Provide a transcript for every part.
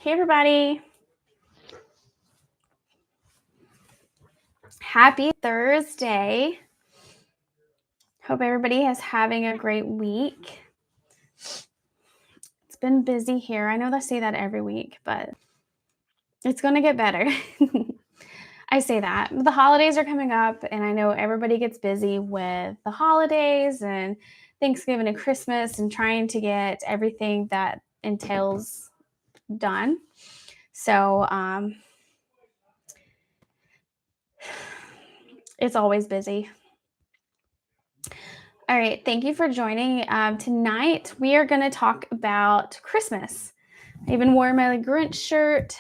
Hey, everybody. Happy Thursday. Hope everybody is having a great week. It's been busy here. I know they say that every week, but it's going to get better. I say that. The holidays are coming up, and I know everybody gets busy with the holidays and Thanksgiving and Christmas and trying to get everything that entails done. So, it's always busy. All right, thank you for joining. Tonight, we are going to talk about Christmas. I even wore my Grinch shirt.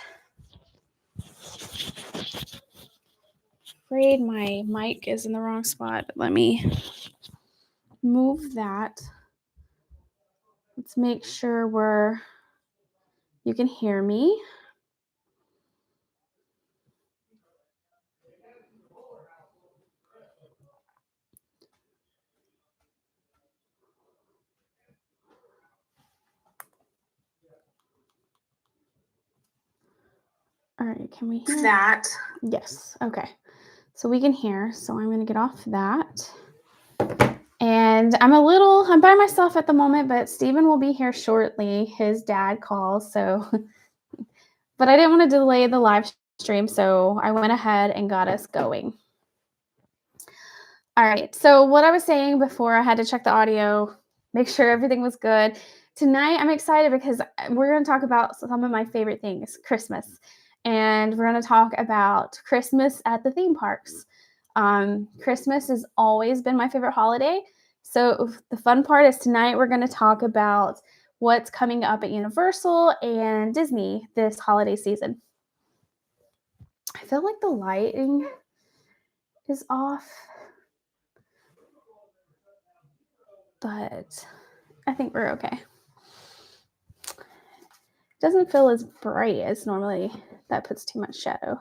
Afraid my mic is in the wrong spot, but let me move that. Let's make sure you can hear me. All right, can we hear that? Yes, okay. So we can hear, so I'm gonna get off that. And I'm by myself at the moment, but Steven will be here shortly. His dad calls, so, but I didn't want to delay the live stream, so I went ahead and got us going. All right, so what I was saying before, I had to check the audio, make sure everything was good. Tonight, I'm excited because we're going to talk about some of my favorite things, Christmas. And we're going to talk about Christmas at the theme parks. Christmas has always been my favorite holiday. So the fun part is tonight we're going to talk about what's coming up at Universal and Disney this holiday season. I feel like the lighting is off, but I think we're okay. Doesn't feel as bright as normally. That puts too much shadow.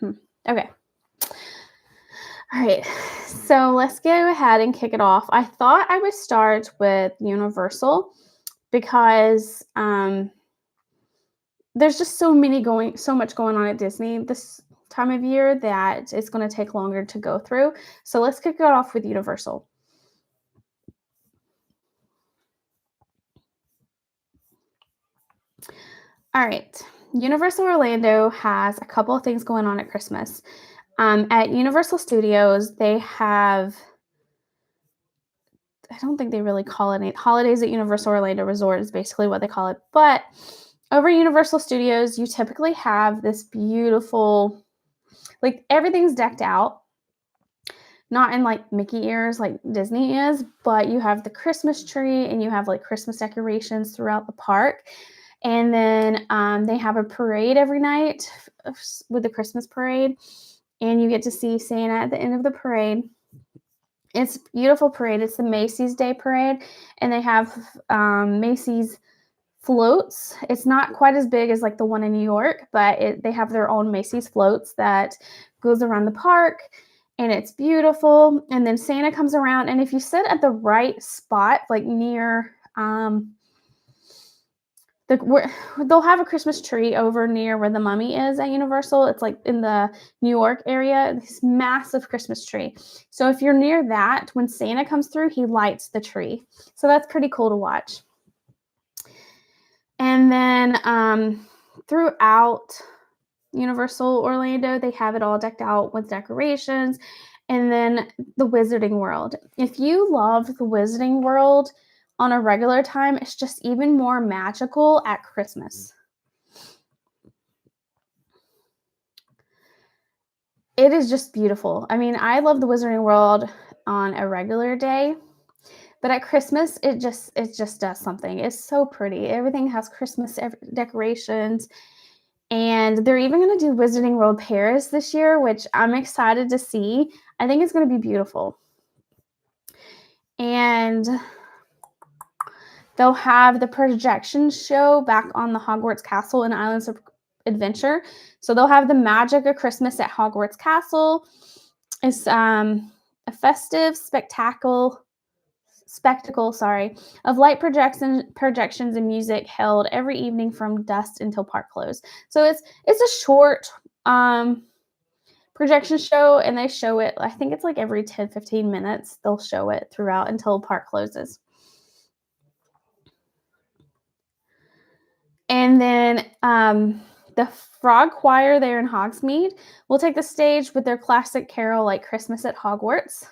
Okay. All right. So let's go ahead and kick it off. I thought I would start with Universal because there's just so much going on at Disney this time of year that it's going to take longer to go through. So let's kick it off with Universal. All right. Universal Orlando has a couple of things going on at Christmas. At Universal Studios, they have, I don't think they really call it Holidays at Universal Orlando Resort is basically what they call it. But over Universal Studios, you typically have this beautiful, like everything's decked out. Not in like Mickey ears like Disney is, but you have the Christmas tree and you have like Christmas decorations throughout the park. And then they have a parade every night with the Christmas parade. And you get to see Santa at the end of the parade. It's a beautiful parade. It's the Macy's Day Parade. And they have Macy's floats. It's not quite as big as like the one in New York, but they have their own Macy's floats that goes around the park. And it's beautiful. And then Santa comes around. And if you sit at the right spot, like near they'll have a Christmas tree over near where the Mummy is at Universal. It's like in the New York area, this massive Christmas tree. So if you're near that, when Santa comes through, he lights the tree. So that's pretty cool to watch. And then throughout Universal Orlando, they have it all decked out with decorations. And then the Wizarding World. If you love the Wizarding World on a regular time, it's just even more magical at Christmas. It is just beautiful. I mean, I love the Wizarding World on a regular day, but at Christmas, it just does something. It's so pretty. Everything has Christmas decorations. And they're even going to do Wizarding World Paris this year, which I'm excited to see. I think it's going to be beautiful. And they'll have the projection show back on the Hogwarts Castle and Islands of Adventure. So they'll have the Magic of Christmas at Hogwarts Castle. It's a festive spectacle spectacle, sorry, of light projections and music held every evening from dusk until park close. So it's a short projection show, and they show it, I think it's like every 10-15 minutes they'll show it throughout until park closes. And then the Frog Choir there in Hogsmeade will take the stage with their classic carol like Christmas at Hogwarts.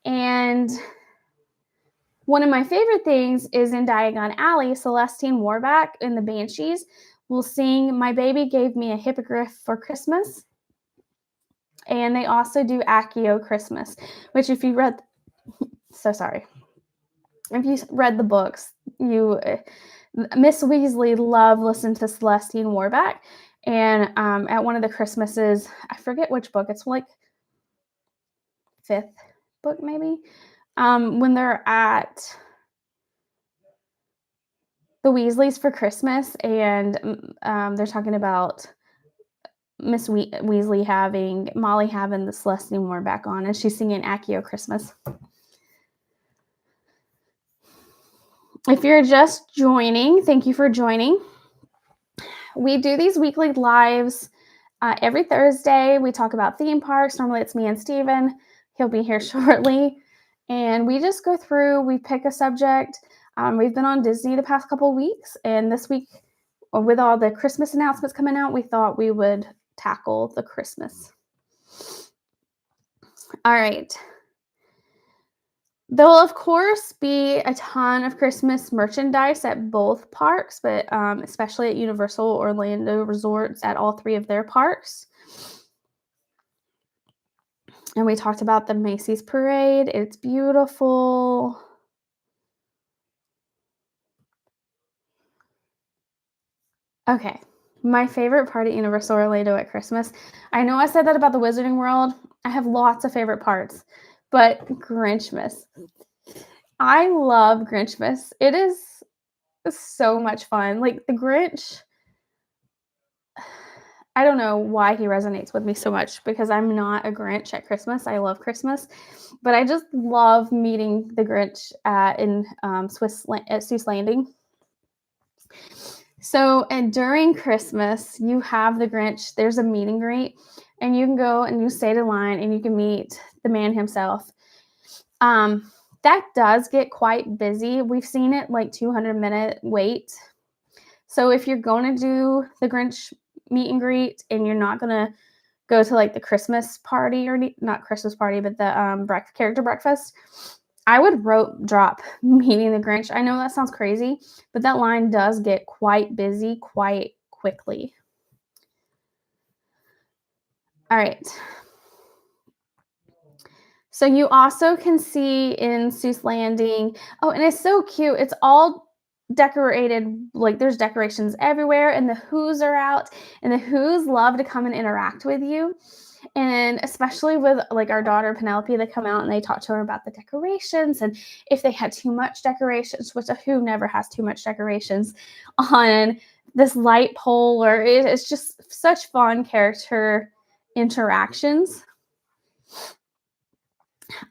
And one of my favorite things is in Diagon Alley, Celestine Warbeck and the Banshees will sing My Baby Gave Me a Hippogriff for Christmas. And they also do Accio Christmas, which if you read, so sorry. If you read the books, you Miss Weasley loved listening to Celestine Warbeck. And at one of the Christmases, I forget which book, it's like 5th book maybe, when they're at the Weasleys for Christmas, and they're talking about Miss Weasley having Molly having the Celestine Warbeck on, and she's singing Accio Christmas. If you're just joining, thank you for joining. We do these weekly lives every Thursday. We talk about theme parks. Normally it's me and Steven. He'll be here shortly. And we just go through, we pick a subject. We've been on Disney the past couple of weeks. And this week, with all the Christmas announcements coming out, we thought we would tackle the Christmas. All right. There'll, of course, be a ton of Christmas merchandise at both parks, but especially at Universal Orlando Resorts at all 3 of their parks. And we talked about the Macy's Parade. It's beautiful. Okay, my favorite part at Universal Orlando at Christmas. I know I said that about the Wizarding World. I have lots of favorite parts, but Grinchmas. I love Grinchmas. It is so much fun. Like the Grinch, I don't know why he resonates with me so much because I'm not a Grinch at Christmas. I love Christmas, but I just love meeting the Grinch in at Seuss Landing. So, and during Christmas, you have the Grinch. There's a meet and greet, and you can go and you stay in line and you can meet the man himself. That does get quite busy. We've seen it like 200-minute wait. So if you're going to do the Grinch meet and greet and you're not going to go to like the Christmas party, or not Christmas party, but the character breakfast, I would rope drop meeting the Grinch. I know that sounds crazy, but that line does get quite busy quite quickly. All right. So you also can see in Seuss Landing, oh, and it's so cute. It's all decorated, like there's decorations everywhere, and the Who's are out, and the Who's love to come and interact with you. And especially with like our daughter Penelope, they come out and they talk to her about the decorations, and if they had too much decorations, which a Who never has too much decorations on this light pole, or it's just such fun character interactions.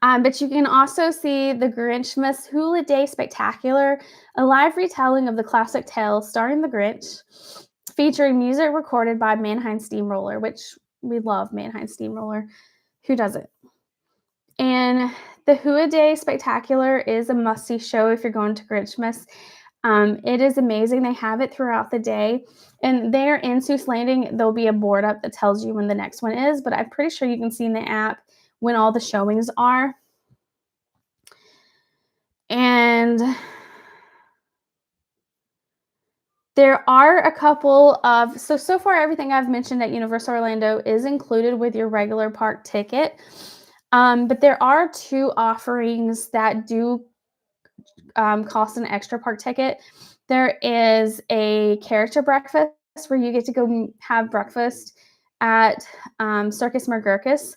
But you can also see the Grinchmas Hula-Day Spectacular, a live retelling of the classic tale starring the Grinch, featuring music recorded by Mannheim Steamroller, which we love Mannheim Steamroller. Who doesn't? And the Hula-Day Spectacular is a must-see show if you're going to Grinchmas. It is amazing. They have it throughout the day. And there in Seuss Landing, there'll be a board up that tells you when the next one is, but I'm pretty sure you can see in the app when all the showings are. And there are a couple of, so far everything I've mentioned at Universal Orlando is included with your regular park ticket. But there are 2 offerings that do cost an extra park ticket. There is a character breakfast where you get to go have breakfast at Circus Margurkus,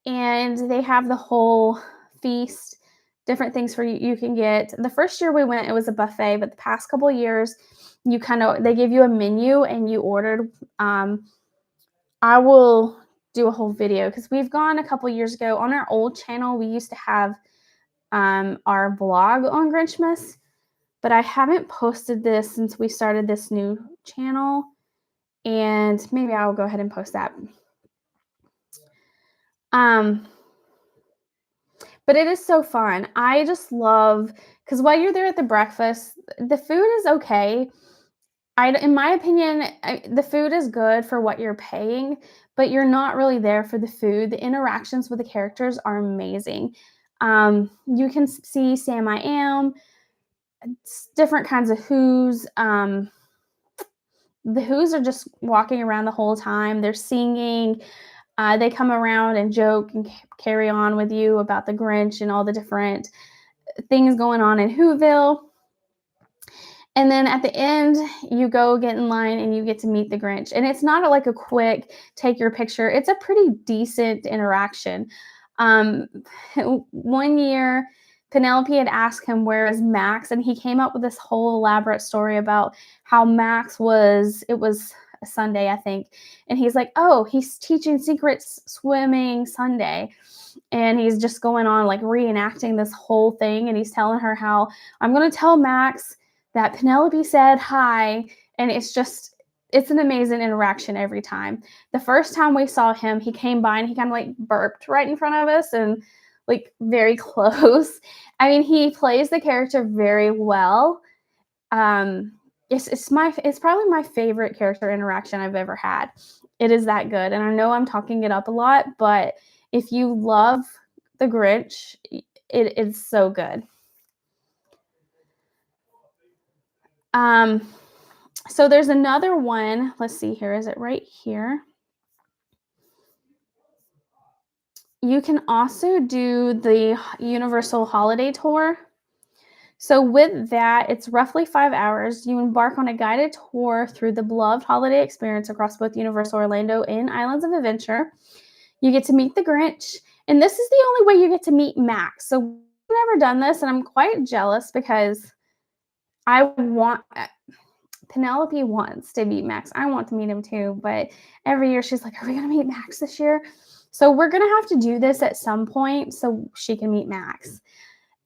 and they have the whole feast, different things for you can get. The first year we went, it was a buffet, but the past couple of years, they give you a menu and you ordered. I will do a whole video because we've gone a couple years ago on our old channel. We used to have our vlog on Grinchmas, but I haven't posted this since we started this new channel, and maybe I'll go ahead and post that. But it is so fun. I just love, because while you're there at the breakfast, the food is okay. In my opinion, the food is good for what you're paying, but you're not really there for the food. The interactions with the characters are amazing. You can see Sam I Am, different kinds of Who's. The Who's are just walking around the whole time. They're singing. They come around and joke and carry on with you about the Grinch and all the different things going on in Whoville. And then at the end, you go get in line and you get to meet the Grinch. And it's not like a quick take your picture. It's a pretty decent interaction. One year, Penelope had asked him, where is Max? And he came up with this whole elaborate story about how Max was a Sunday, I think. And he's like, oh, he's teaching secret swimming Sunday. And he's just going on like reenacting this whole thing. And he's telling her how, I'm going to tell Max that Penelope said hi. And it's an amazing interaction every time. The first time we saw him, he came by and he kind of like burped right in front of us and like very close. I mean, he plays the character very well. It's probably my favorite character interaction I've ever had. It is that good. And I know I'm talking it up a lot, but if you love the Grinch, it is so good. So there's another one. Let's see here. Is it right here? You can also do the Universal Holiday Tour. So with that, it's roughly 5 hours. You embark on a guided tour through the beloved holiday experience across both Universal Orlando and Islands of Adventure. You get to meet the Grinch, and this is the only way you get to meet Max. So I've never done this, and I'm quite jealous because Penelope wants to meet Max. I want to meet him too, but every year she's like, are we going to meet Max this year? So we're going to have to do this at some point so she can meet Max.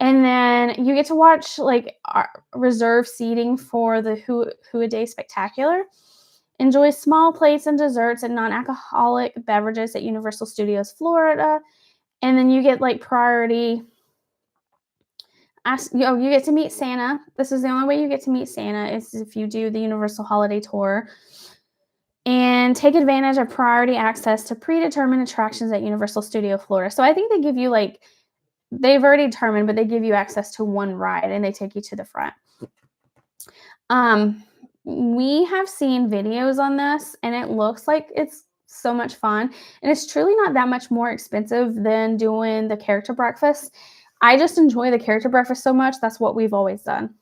And then you get to watch like reserve seating for the Who-A-Day Spectacular. Enjoy small plates and desserts and non-alcoholic beverages at Universal Studios Florida. And then you get like priority. You get to meet Santa. This is the only way you get to meet Santa is if you do the Universal Holiday Tour. And take advantage of priority access to predetermined attractions at Universal Studio Florida. So I think they give you like, they've already determined, but they give you access to one ride and they take you to the front. We have seen videos on this and it looks like it's so much fun. And it's truly not that much more expensive than doing the character breakfast. I just enjoy the character breakfast so much. That's what we've always done.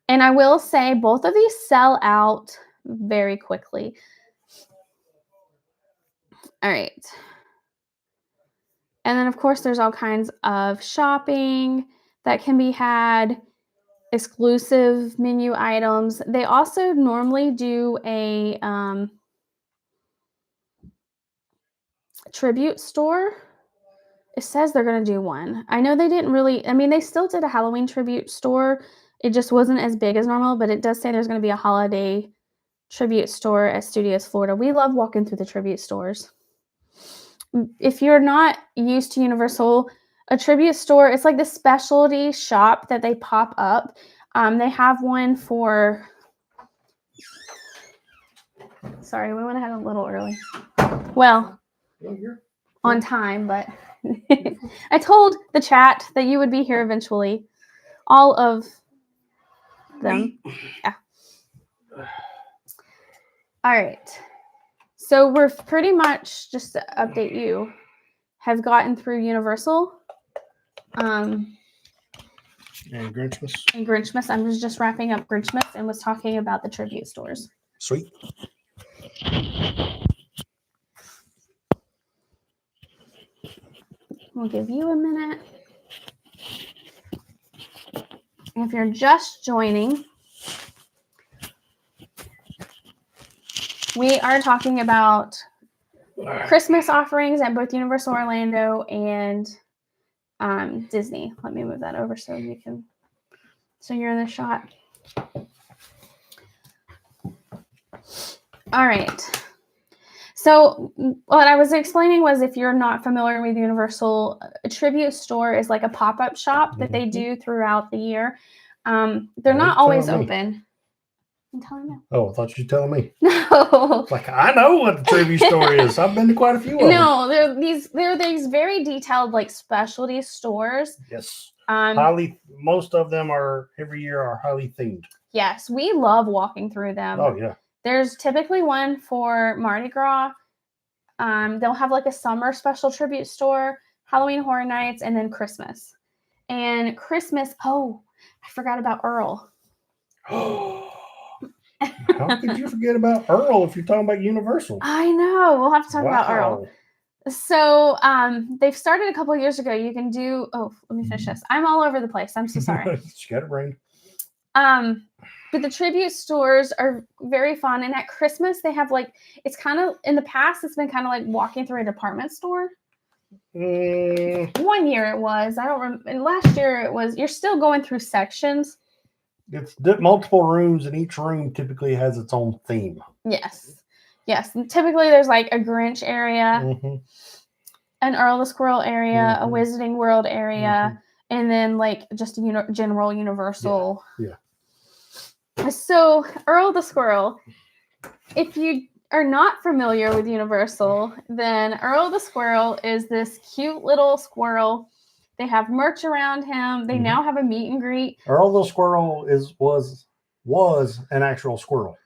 And I will say both of these sell out very quickly. All right. And then, of course, there's all kinds of shopping that can be had, exclusive menu items. They also normally do a tribute store. It says they're going to do one. I know they didn't really, I mean, they still did a Halloween tribute store. It just wasn't as big as normal, but it does say there's going to be a holiday tribute store at Studios Florida. We love walking through the tribute stores. If you're not used to Universal, a tribute store, it's like the specialty shop that they pop up. They have one for, sorry, we went ahead a little early. Well, on time, but I told the chat that you would be here eventually. All of them. Yeah. All right. So we're pretty much, just to update you, have gotten through Universal. And Grinchmas. And Grinchmas. I was just wrapping up Grinchmas and was talking about the tribute stores. Sweet. We'll give you a minute. If you're just joining, we are talking about Christmas offerings at both Universal Orlando and Disney. Let me move that over so you're in the shot. All right. So what I was explaining was, if you're not familiar with Universal, a tribute store is like a pop-up shop that they do throughout the year. They're not always open. I'm telling you. Oh, I thought you were telling me. No. Like, I know what the tribute store is. I've been to quite a few of them. No, they're these very detailed, like, specialty stores. Yes. Most of them every year are highly themed. Yes, we love walking through them. Oh, yeah. There's typically one for Mardi Gras. They'll have like a summer special tribute store, Halloween Horror Nights, and then Christmas. And Christmas, I forgot about Earl. How could you forget about Earl if you're talking about Universal? I know. We'll have to talk about Earl. So they've started a couple of years ago. You can do, let me finish this. I'm all over the place. I'm so sorry. She got it brain. But the tribute stores are very fun. And at Christmas, they have like, it's kind of, in the past, it's been kind of like walking through a department store. One year it was. I don't remember. And last year it was, you're still going through sections. It's multiple rooms, and each room typically has its own theme. Yes. Yes. And typically there's like a Grinch area, an Earl the Squirrel area, a Wizarding World area, and then like just a general Universal. Yeah. So Earl the Squirrel, if you are not familiar with Universal, then Earl the Squirrel is this cute little squirrel. They have merch around him. They now have a meet and greet. Earl the Squirrel was an actual squirrel.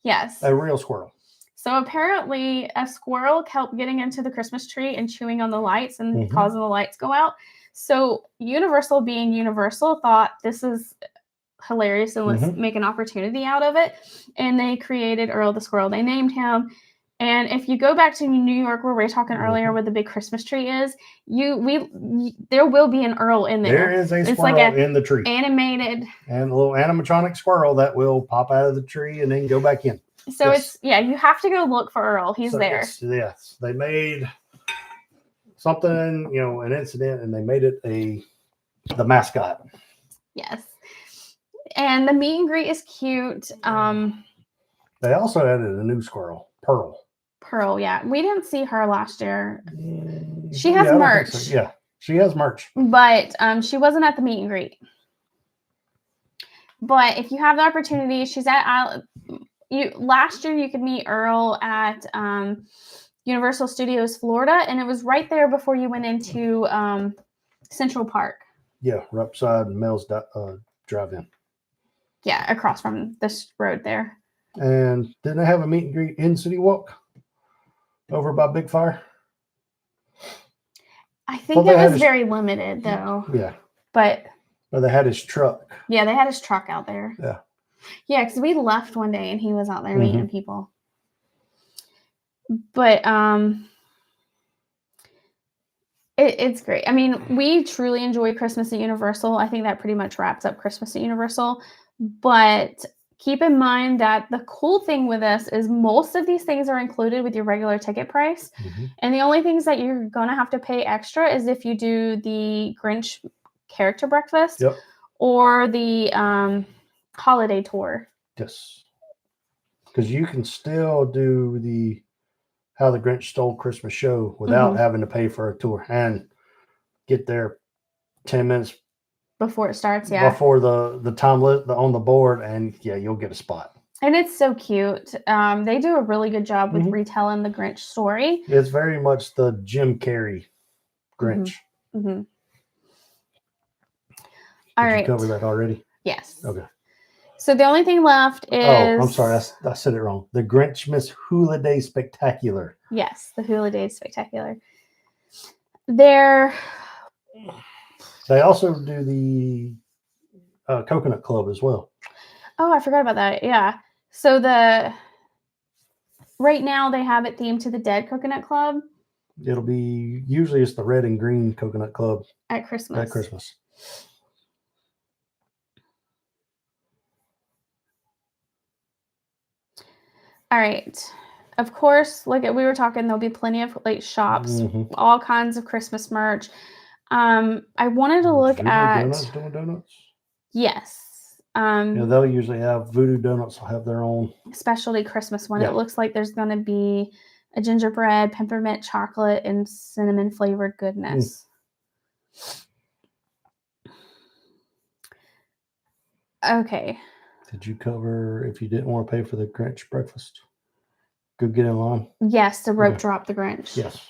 Yes. A real squirrel. So apparently a squirrel kept getting into the Christmas tree and chewing on the lights and causing the lights go out. So Universal, being Universal, thought this is hilarious and let's make an opportunity out of it. And they created Earl the Squirrel. They named him. And if you go back to New York, where we were talking earlier, where the big Christmas tree is, there will be an Earl in there. There is a squirrel in the tree. Animated. And a little animatronic squirrel that will pop out of the tree and then go back in. So you have to go look for Earl. He's there. Yes. They made something, an incident, and they made it the mascot. Yes. And the meet and greet is cute. They also added a new squirrel, Pearl, yeah. We didn't see her last year. She has merch. So. Yeah, she has merch. But she wasn't at the meet and greet. But if you have the opportunity, she's at last year you could meet Earl at Universal Studios Florida, and it was right there before you went into Central Park. Yeah, right beside Mel's Drive-In. Yeah, across from this road there. And didn't they have a meet and greet in City Walk over by Big Fire? I think it was very limited, though. Yeah. But they had his truck. Yeah, they had his truck out there. Yeah. Yeah, because we left one day and he was out there meeting people. But it's great. I mean, we truly enjoy Christmas at Universal. I think that pretty much wraps up Christmas at Universal. But keep in mind that the cool thing with this is most of these things are included with your regular ticket price. And the only things that you're going to have to pay extra is if you do the Grinch character breakfast or the holiday tour. Yes. Because you can still do the How the Grinch Stole Christmas show without having to pay for a tour and get there 10 minutes before it starts, before the time on the board, and you'll get a spot. And it's so cute. They do a really good job with retelling the Grinch story. It's very much the Jim Carrey Grinch. All Did right. you cover that already? Yes. Okay. So the only thing left is... Oh, I'm sorry. I said it wrong. The Grinchmas Hula-Day Spectacular. Yes, the Hula-Day Spectacular. They also do the Coconut Club as well. Oh, I forgot about that. Yeah. So right now they have it themed to the Dead Coconut Club. It'll be... Usually it's the red and green Coconut Club. At Christmas. All right. Of course, we were talking, there'll be plenty of shops, all kinds of Christmas merch. I wanted to look Voodoo at Donuts doing donuts. yes. Yeah, they'll usually have Voodoo Donuts. Will have their own Specialty Christmas one. Yeah. It looks like there's going to be a gingerbread, peppermint chocolate, and cinnamon flavored goodness. Okay. Did you cover if you didn't want to pay for the Grinch breakfast? Go get in line. Yes, the rope Okay. drop the Grinch. Yes,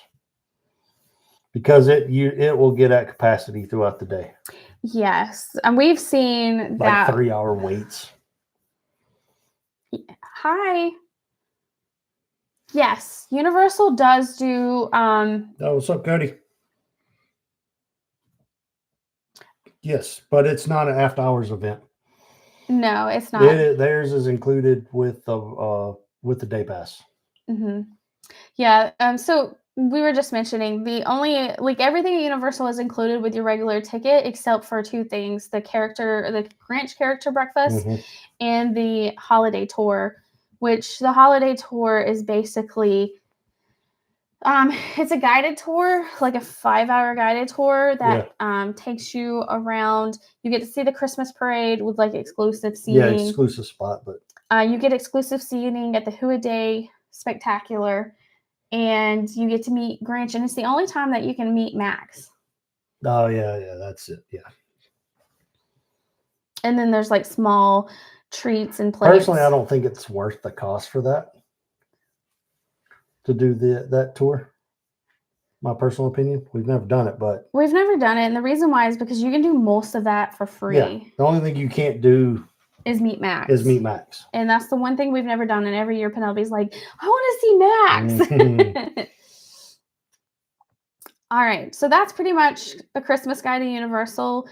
because it will get at capacity throughout the day. Yes, and we've seen Like that 3-hour waits. Hi. Yes, Universal does do. Oh, what's up, Cody? Yes, but it's not an after hours event. No, it's not. Theirs is included with the day pass. Yeah. So we were just mentioning the only everything at Universal is included with your regular ticket except for two things: the Grinch character breakfast, and the holiday tour. Which the holiday tour is basically. It's a guided tour, like a 5-hour guided tour that takes you around. You get to see the Christmas parade with like exclusive seating. Yeah, exclusive spot, but you get exclusive seating at the Who-A-Day Spectacular, and you get to meet Grinch, and it's the only time that you can meet Max. Oh yeah, that's it. Yeah. And then there's like small treats and plates. Personally, I don't think it's worth the cost for that. To do that tour. My personal opinion. We've never done it, but we've never done it, and the reason why is because you can do most of that for free. Yeah, the only thing you can't do is meet Max. And that's the one thing we've never done. And every year Penelope's like, I want to see Max. All right. So that's pretty much the Christmas guide to Universal.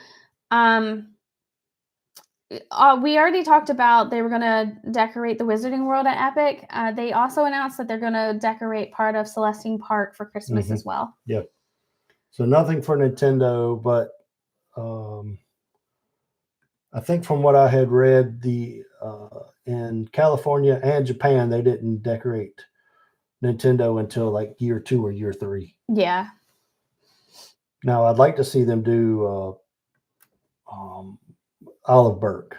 We already talked about they were going to decorate the Wizarding World at Epic. They also announced that they're going to decorate part of Celestine Park for Christmas as well. Yep. So nothing for Nintendo, but I think from what I had read, in California and Japan, they didn't decorate Nintendo until like year 2 or year 3. Yeah. Now I'd like to see them do Olive Burke.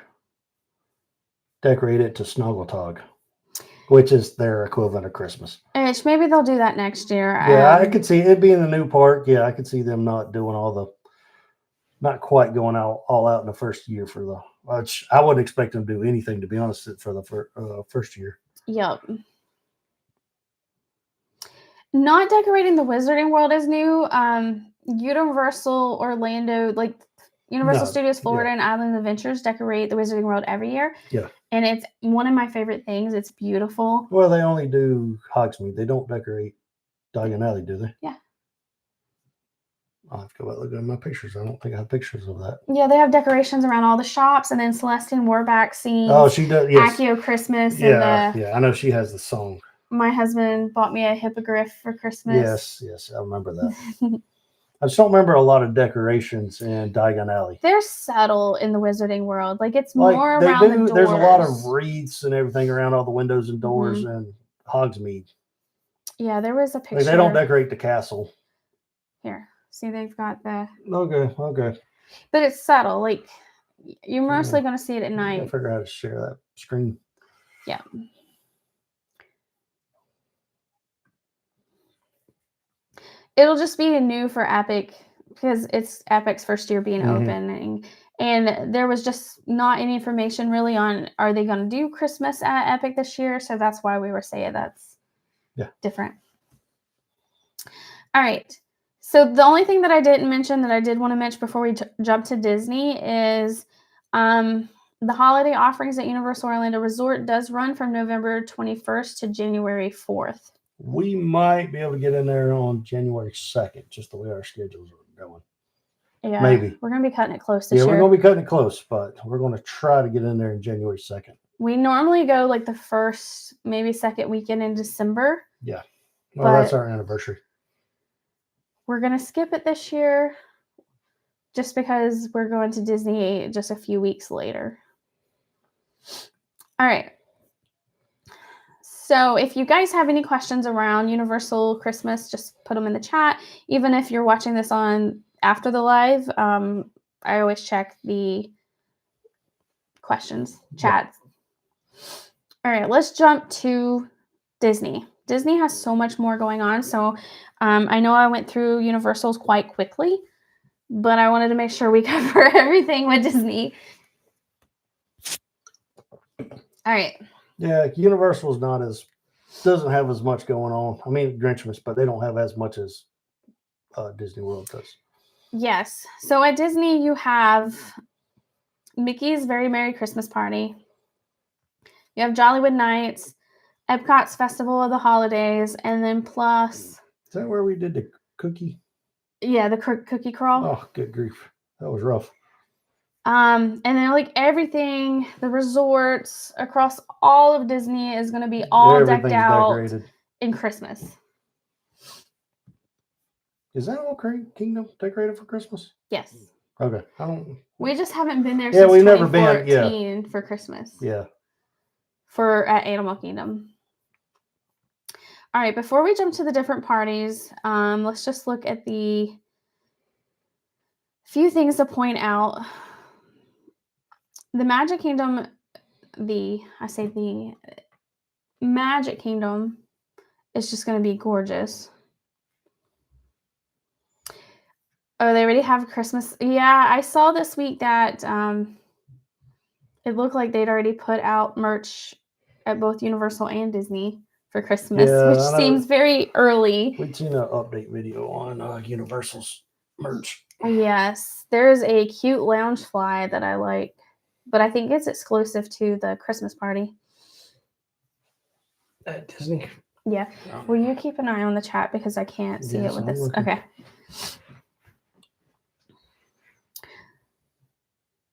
Decorate it to Snuggletog, which is their equivalent of Christmas. Which maybe they'll do that next year. Yeah, I could see it being a new park. Yeah, I could see them not doing not quite going all out in the first year which I wouldn't expect them to do anything, to be honest, for the first year. Yep. Not decorating the Wizarding World is new. Universal Orlando, like Universal Studios Florida and Island Adventures decorate the Wizarding World every year. Yeah. And it's one of my favorite things. It's beautiful. Well, they only do Hogsmeade. They don't decorate Diagon Alley, do they? Yeah. I'll have to go back and look at my pictures. I don't think I have pictures of that. Yeah, they have decorations around all the shops, and then Celestine Warback sings. Oh, she does. Yes. Accio Christmas. Yeah, I know she has the song. My husband bought me a hippogriff for Christmas. Yes, I remember that. I just don't remember a lot of decorations in Diagon Alley. They're subtle in the Wizarding World. Like it's more around the doors. There's a lot of wreaths and everything around all the windows and doors and Hogsmeade. Yeah, there was a picture. Like they don't decorate the castle. Here, see, they've got the. Okay. But it's subtle. Like you're mostly going to see it at night. I figure out how to share that screen. Yeah. It'll just be new for Epic because it's Epic's first year being open, and there was just not any information really on are they going to do Christmas at Epic this year. So that's why we were saying that's different. All right. So the only thing that I didn't mention that I did want to mention before we jump to Disney is the holiday offerings at Universal Orlando Resort does run from November 21st to January 4th. We might be able to get in there on January 2nd, just the way our schedules are going. Yeah, maybe. We're going to be cutting it close this year. Yeah, we're going to be cutting it close, but we're going to try to get in there on January 2nd. We normally go like the first, maybe second weekend in December. Yeah. Well, that's our anniversary. We're going to skip it this year just because we're going to Disney just a few weeks later. All right. So if you guys have any questions around Universal Christmas, just put them in the chat. Even if you're watching this on after the live, I always check the questions, chats. All right, let's jump to Disney. Disney has so much more going on. So I know I went through Universal's quite quickly, but I wanted to make sure we cover everything with Disney. All right. Yeah, Universal's doesn't have as much going on. I mean, Grinchmas, but they don't have as much as Disney World does. Yes. So at Disney, you have Mickey's Very Merry Christmas Party. You have Jollywood Nights, Epcot's Festival of the Holidays, and then plus... Is that where we did the cookie? Yeah, the cookie crawl. Oh, good grief. That was rough. And then like everything, the resorts across all of Disney is going to be all decked out decorated in Christmas. Is that all Kingdom decorated for Christmas? Yes. Okay. We just haven't been there since 2014 for Christmas. Yeah. At Animal Kingdom. All right, before we jump to the different parties, let's just look at the few things to point out. The Magic Kingdom, the Magic Kingdom is just going to be gorgeous. Oh, they already have Christmas. Yeah, I saw this week that it looked like they'd already put out merch at both Universal and Disney for Christmas, which seems very early. We've seen an update video on Universal's merch. Yes, there's a cute Loungefly that I like, but I think it's exclusive to the Christmas party. At Disney? Yeah. Will you keep an eye on the chat because I can't see it with this? Okay.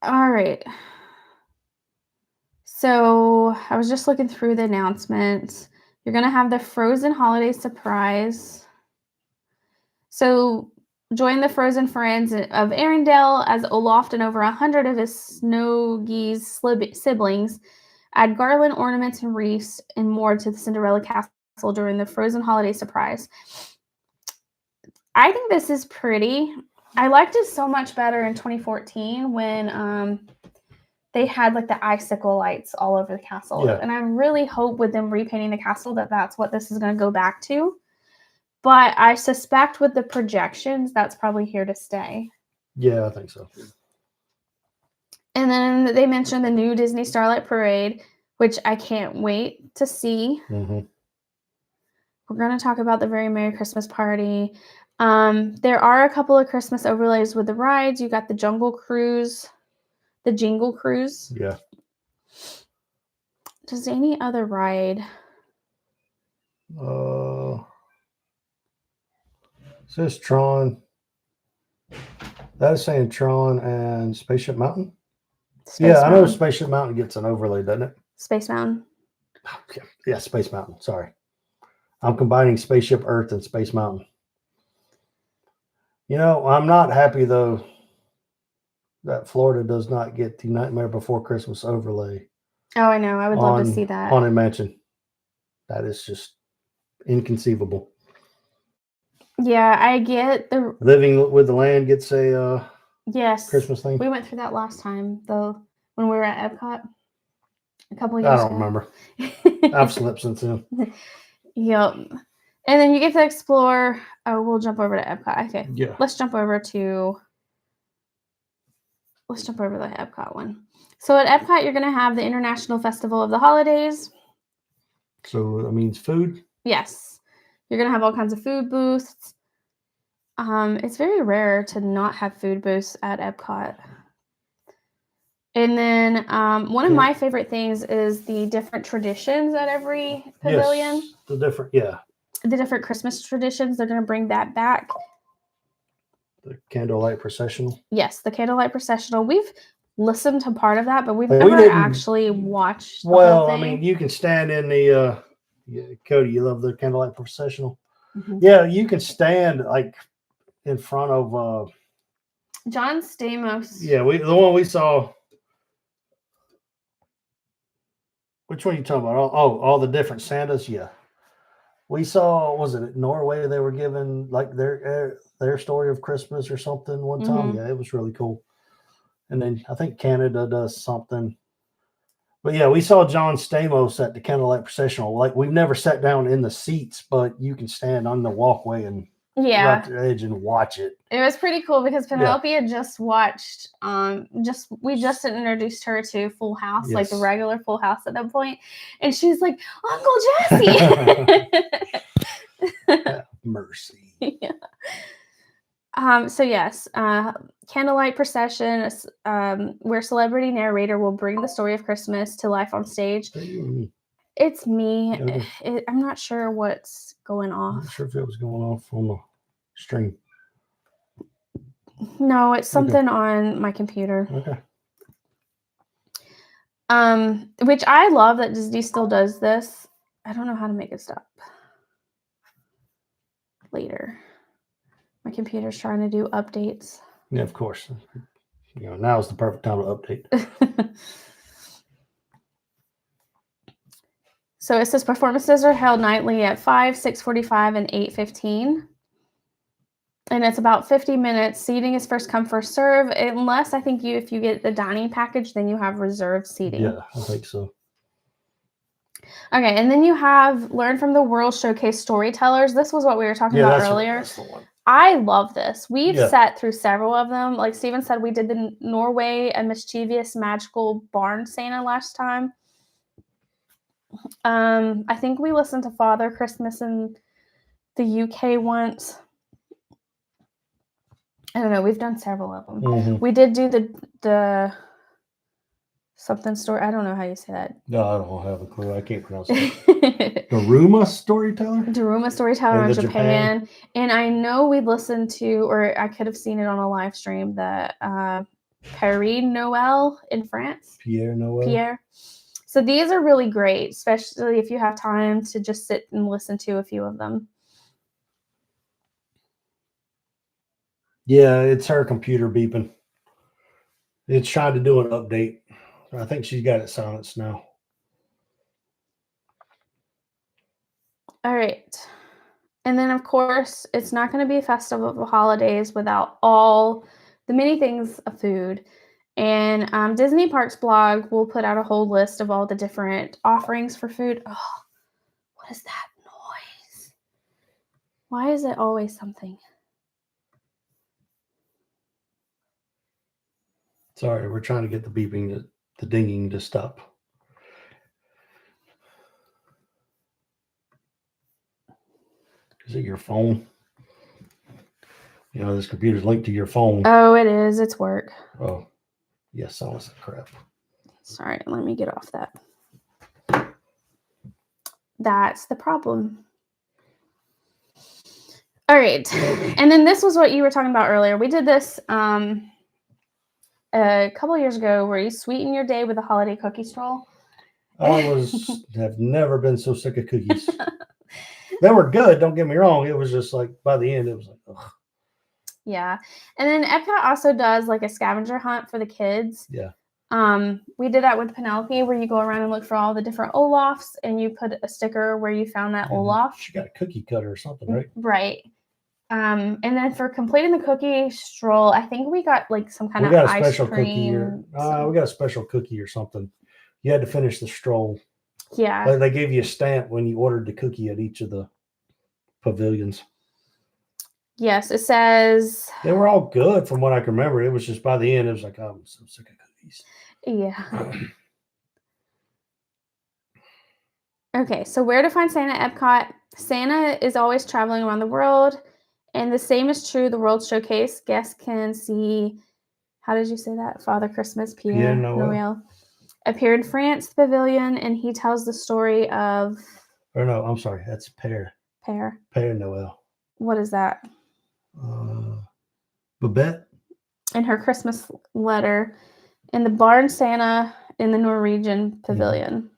All right. So I was just looking through the announcements. You're going to have the Frozen Holiday Surprise. So join the Frozen friends of Arendelle as Olaf and over 100 of his Snow Geese siblings add garland, ornaments, and wreaths and more to the Cinderella Castle during the Frozen Holiday Surprise. I think this is pretty. I liked it so much better in 2014 when they had like the icicle lights all over the castle. Yeah. And I really hope with them repainting the castle that that's what this is going to go back to. But I suspect with the projections, that's probably here to stay. Yeah, I think so. And then they mentioned the new Disney Starlight Parade, which I can't wait to see. Mm-hmm. We're going to talk about the Very Merry Christmas Party. There are a couple of Christmas overlays with the rides. You got the Jungle Cruise, the Jingle Cruise. Yeah. Does any other ride? Says Tron. That is saying Tron and Spaceship Mountain. I know Spaceship Mountain gets an overlay, doesn't it? Space Mountain. Okay. Yeah, Space Mountain. Sorry. I'm combining Spaceship Earth and Space Mountain. You know, I'm not happy, though, that Florida does not get the Nightmare Before Christmas overlay. Oh, I know. I would love to see that. Haunted Mansion. That is just inconceivable. Yeah, I get the... Living with the Land gets a yes Christmas thing. We went through that last time, though, when we were at Epcot a couple of years ago. I don't remember. I've slept since then. Yep. And then you get to explore... Oh, we'll jump over to Epcot. Okay. Yeah. Let's jump over the Epcot one. So at Epcot, you're going to have the International Festival of the Holidays. So that means food? Yes. You're going to have all kinds of food booths. It's very rare to not have food booths at Epcot. And then one of my favorite things is the different traditions at every pavilion. Yes, the different Christmas traditions. They're going to bring that back. The candlelight processional. Yes, the candlelight processional. We've listened to part of that, but we've never actually watched the whole thing. I mean, you can stand in the Cody, you love the candlelight processional. Mm-hmm. Yeah, you can stand like in front of John Stamos. Yeah, the one we saw. Which one are you talking about? All the different Santas, yeah. We saw, was it Norway? They were giving like their story of Christmas or something one time. Mhm. Yeah, it was really cool. And then I think Canada does something. But yeah, we saw John Stamos at the Candlelight Processional. Like we've never sat down in the seats, but you can stand on the walkway and right Yeah. to the edge and watch it. It was pretty cool because Penelope had just watched we just introduced her to Full House, like the Yes. regular Full House at that point. And she's like, Uncle Jesse. Have mercy. Yeah. So yes, Candlelight Procession, where celebrity narrator will bring the story of Christmas to life on stage. It's me. Okay. I'm not sure what's going I'm off. not sure if it was going off on the stream. No, it's something on my computer. Okay. Which I love that Disney still does this. I don't know how to make it stop. Later. My computer's trying to do updates. Yeah, of course. You know, now's the perfect time to update. So it says performances are held nightly at 5, 6:45, and 8:15. And it's about 50 minutes. Seating is first come, first serve. Unless I think if you get the dining package, then you have reserved seating. Yeah, I think so. Okay, and then you have Learn from the World Showcase Storytellers. This was what we were talking about earlier. That's the one. I love this. We've sat through several of them. Like Steven said, we did the Norway, A Mischievous Magical Barn Santa last time. I think we listened to Father Christmas in the UK once. I don't know. We've done several of them. Mm-hmm. We did do the something story. I don't know how you say that. No, I don't have a clue. I can't pronounce it. Daruma Storyteller? Daruma Storyteller in Japan. And I know we listened to, or I could have seen it on a live stream, the Paris Noël in France. Pierre Noël. So these are really great, especially if you have time to just sit and listen to a few of them. Yeah, it's her computer beeping. It's trying to do an update. I think she's got it silenced now. All right. And then, of course, it's not going to be a festival of the holidays without all the many things of food. And Disney Parks blog will put out a whole list of all the different offerings for food. Oh, what is that noise? Why is it always something? Sorry, we're trying to get the beeping, the dinging to stop. Is it your phone? You know, this computer's linked to your phone. Oh, it is. It's work. Oh, yes, silence that crap. Sorry, let me get off that. That's the problem. All right. And then this was what you were talking about earlier. We did this a couple of years ago where you sweeten your day with a holiday cookie stroll. I have never been so sick of cookies. They were good, don't get me wrong. It was just like by the end, it was like, ugh. Yeah. And then Epcot also does like a scavenger hunt for the kids. Yeah. We did that with Penelope where you go around and look for all the different Olafs and you put a sticker where you found that Olaf. She got a cookie cutter or something, right? Right. And then for completing the cookie stroll, I think we got like some kind of ice cream. We got a special cookie or something. You had to finish the stroll. Yeah. Like they gave you a stamp when you ordered the cookie at each of the pavilions. Yes, it says they were all good from what I can remember. It was just by the end, it was like, oh, I'm so sick of cookies. Yeah. Okay, so where to find Santa at Epcot? Santa is always traveling around the world, and the same is true the World Showcase. Guests can see, how did you say that? Father Christmas, Pierre Noël. Appear in France, the pavilion, and he tells the story of... Or no, I'm sorry, that's Père Noël. What is that? Babette. In her Christmas letter. In the Barn Santa in the Norwegian pavilion.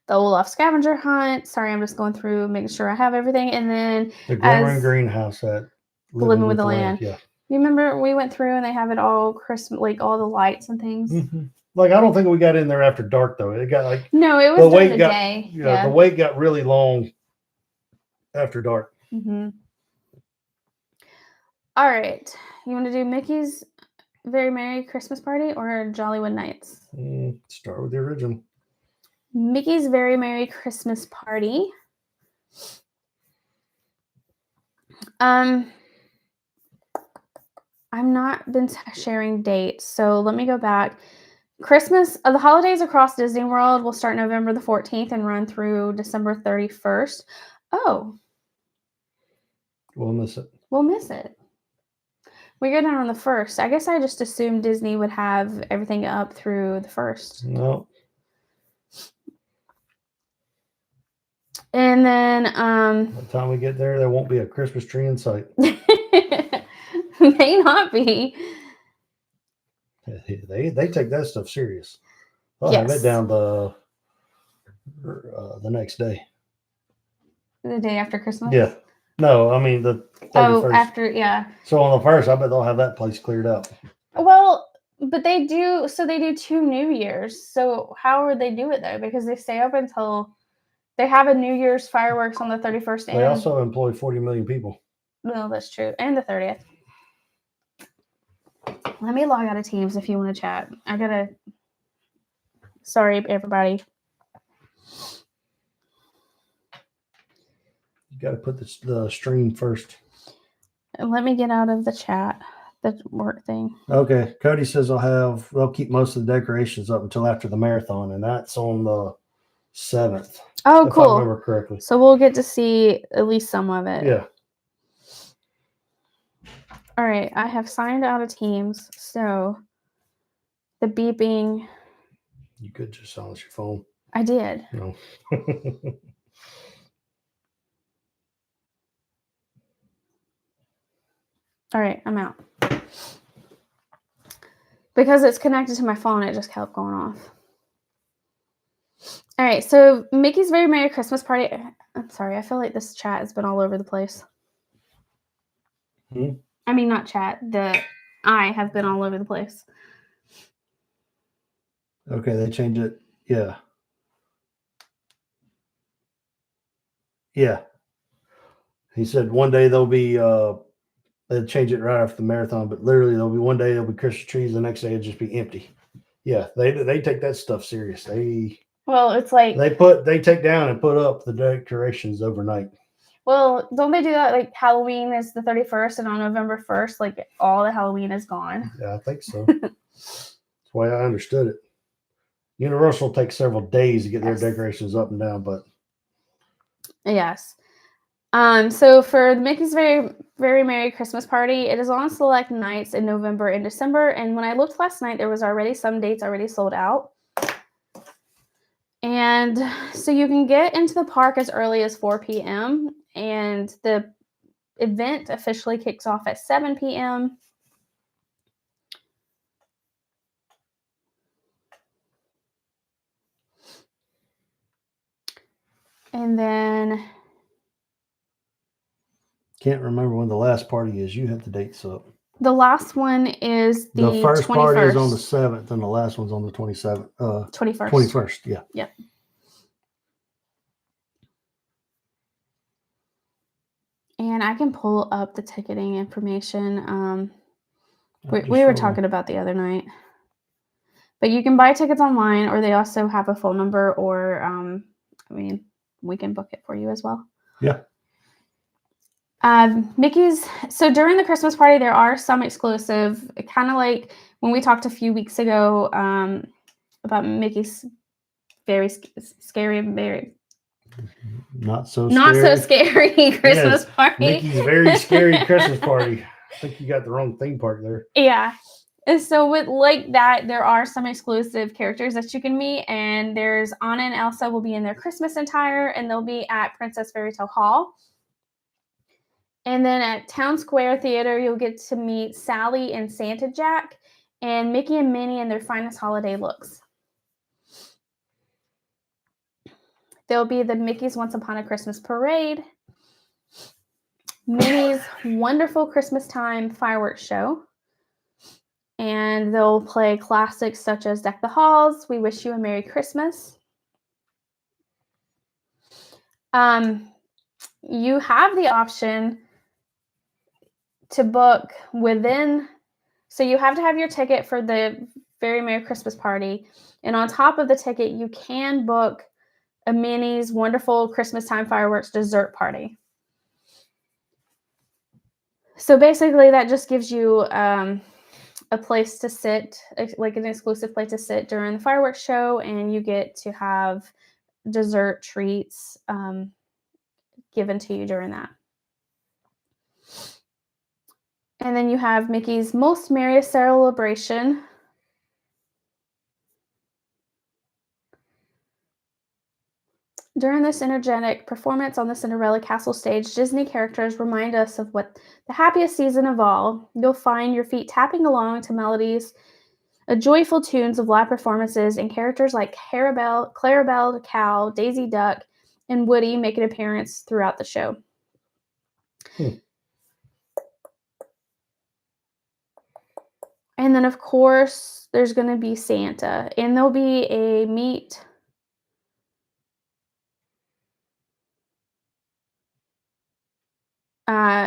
The Olaf scavenger hunt. Sorry, I'm just going through, making sure I have everything. And then the Glimmering Greenhouse at Living with the Land. Yeah. You remember we went through and they have it all Christmas, like all the lights and things. Mm-hmm. Like I don't think we got in there after dark though. It got like no, it was during the day. Yeah, the wait got really long after dark. Mm-hmm. All right. You want to do Mickey's Very Merry Christmas Party or Jollywood Nights? Start with the original. Mickey's Very Merry Christmas Party. I've not been sharing dates, so let me go back. Christmas, the holidays across Disney World will start November the 14th and run through December 31st. Oh, We'll miss it. we'll miss it. We go down on the 1st. I guess I just assumed Disney would have everything up through the 1st. No. And then By the time we get there won't be a Christmas tree in sight. may not be. They take that stuff serious. They'll have Yes. it down the next day. The day after Christmas? Yeah. No, I mean the 31st. Oh, after, yeah. So on the 1st, I bet they'll have that place cleared out. Well, but they do 2 New Year's. So how would they do it though? Because they stay up until they have a New Year's fireworks on the 31st. They also employ 40 million people. No, that's true. And the 30th. Let me log out of Teams if you want to chat. Sorry, everybody. You got to put the stream first. Let me get out of the chat, the work thing. Okay. Cody says they'll keep most of the decorations up until after the marathon, and that's on the 7th. Oh, if cool. I remember correctly. So we'll get to see at least some of it. Yeah. All right. I have signed out of Teams. So the beeping. You could just silence your phone. I did. No. All right. I'm out. Because it's connected to my phone, it just kept going off. All right. So Mickey's Very Merry Christmas Party. I'm sorry. I feel like this chat has been all over the place. I mean, not chat. I have been all over the place. Okay, they changed it. Yeah. Yeah. He said one day they'll change it right after the marathon, but literally one day there'll be Christmas trees, the next day it'll just be empty. Yeah, they take that stuff serious. It's like they take down and put up the decorations overnight. Well, don't they do that? Like Halloween is the 31st, and on November 1st, like all the Halloween is gone. Yeah, I think so. That's the way I understood it. Universal takes several days to get their decorations up and down, but yes. So for the Mickey's Very Very Merry Christmas Party, it is on select nights in November and December. And when I looked last night, there was already some dates already sold out. And so you can get into the park as early as 4 p.m. and the event officially kicks off at 7 p.m. And then can't remember when the last party is. You have the dates up. The last one is the first 21st. Party is on the 7th, and the last one's on the 27th. 21st. 21st, yeah. Yep. And I can pull up the ticketing information. We were talking about the other night. But you can buy tickets online, or they also have a phone number, or we can book it for you as well. Yeah. Mickey's. So during the Christmas party, there are some exclusive, kind of like when we talked a few weeks ago about Mickey's very scary, very not so scary Christmas party. Mickey's Very Scary Christmas Party. I think you got the wrong theme park there. Yeah. And so with like that, there are some exclusive characters that you can meet, and there's Anna and Elsa will be in their Christmas attire, and they'll be at Princess Fairy Tale Hall. And then at Town Square Theater, you'll get to meet Sally and Santa Jack, and Mickey and Minnie in their finest holiday looks. There'll be the Mickey's Once Upon a Christmas Parade, Minnie's Wonderful Christmas Time fireworks show, and they'll play classics such as Deck the Halls, We Wish You a Merry Christmas. you have the option to book within, so you have to have your ticket for the Very Merry Christmas Party, and on top of the ticket, you can book a Minnie's Wonderful Christmas Time Fireworks dessert party. So basically, that just gives you a place to sit, like an exclusive place to sit during the fireworks show, and you get to have dessert treats given to you during that. And then you have Mickey's Most Merriest Celebration. During this energetic performance on the Cinderella Castle stage, Disney characters remind us of what the happiest season of all. You'll find your feet tapping along to melodies, joyful tunes of live performances, and characters like Clarabelle the Cow, Daisy Duck, and Woody make an appearance throughout the show. And then, of course, there's going to be Santa, and there'll be a meet.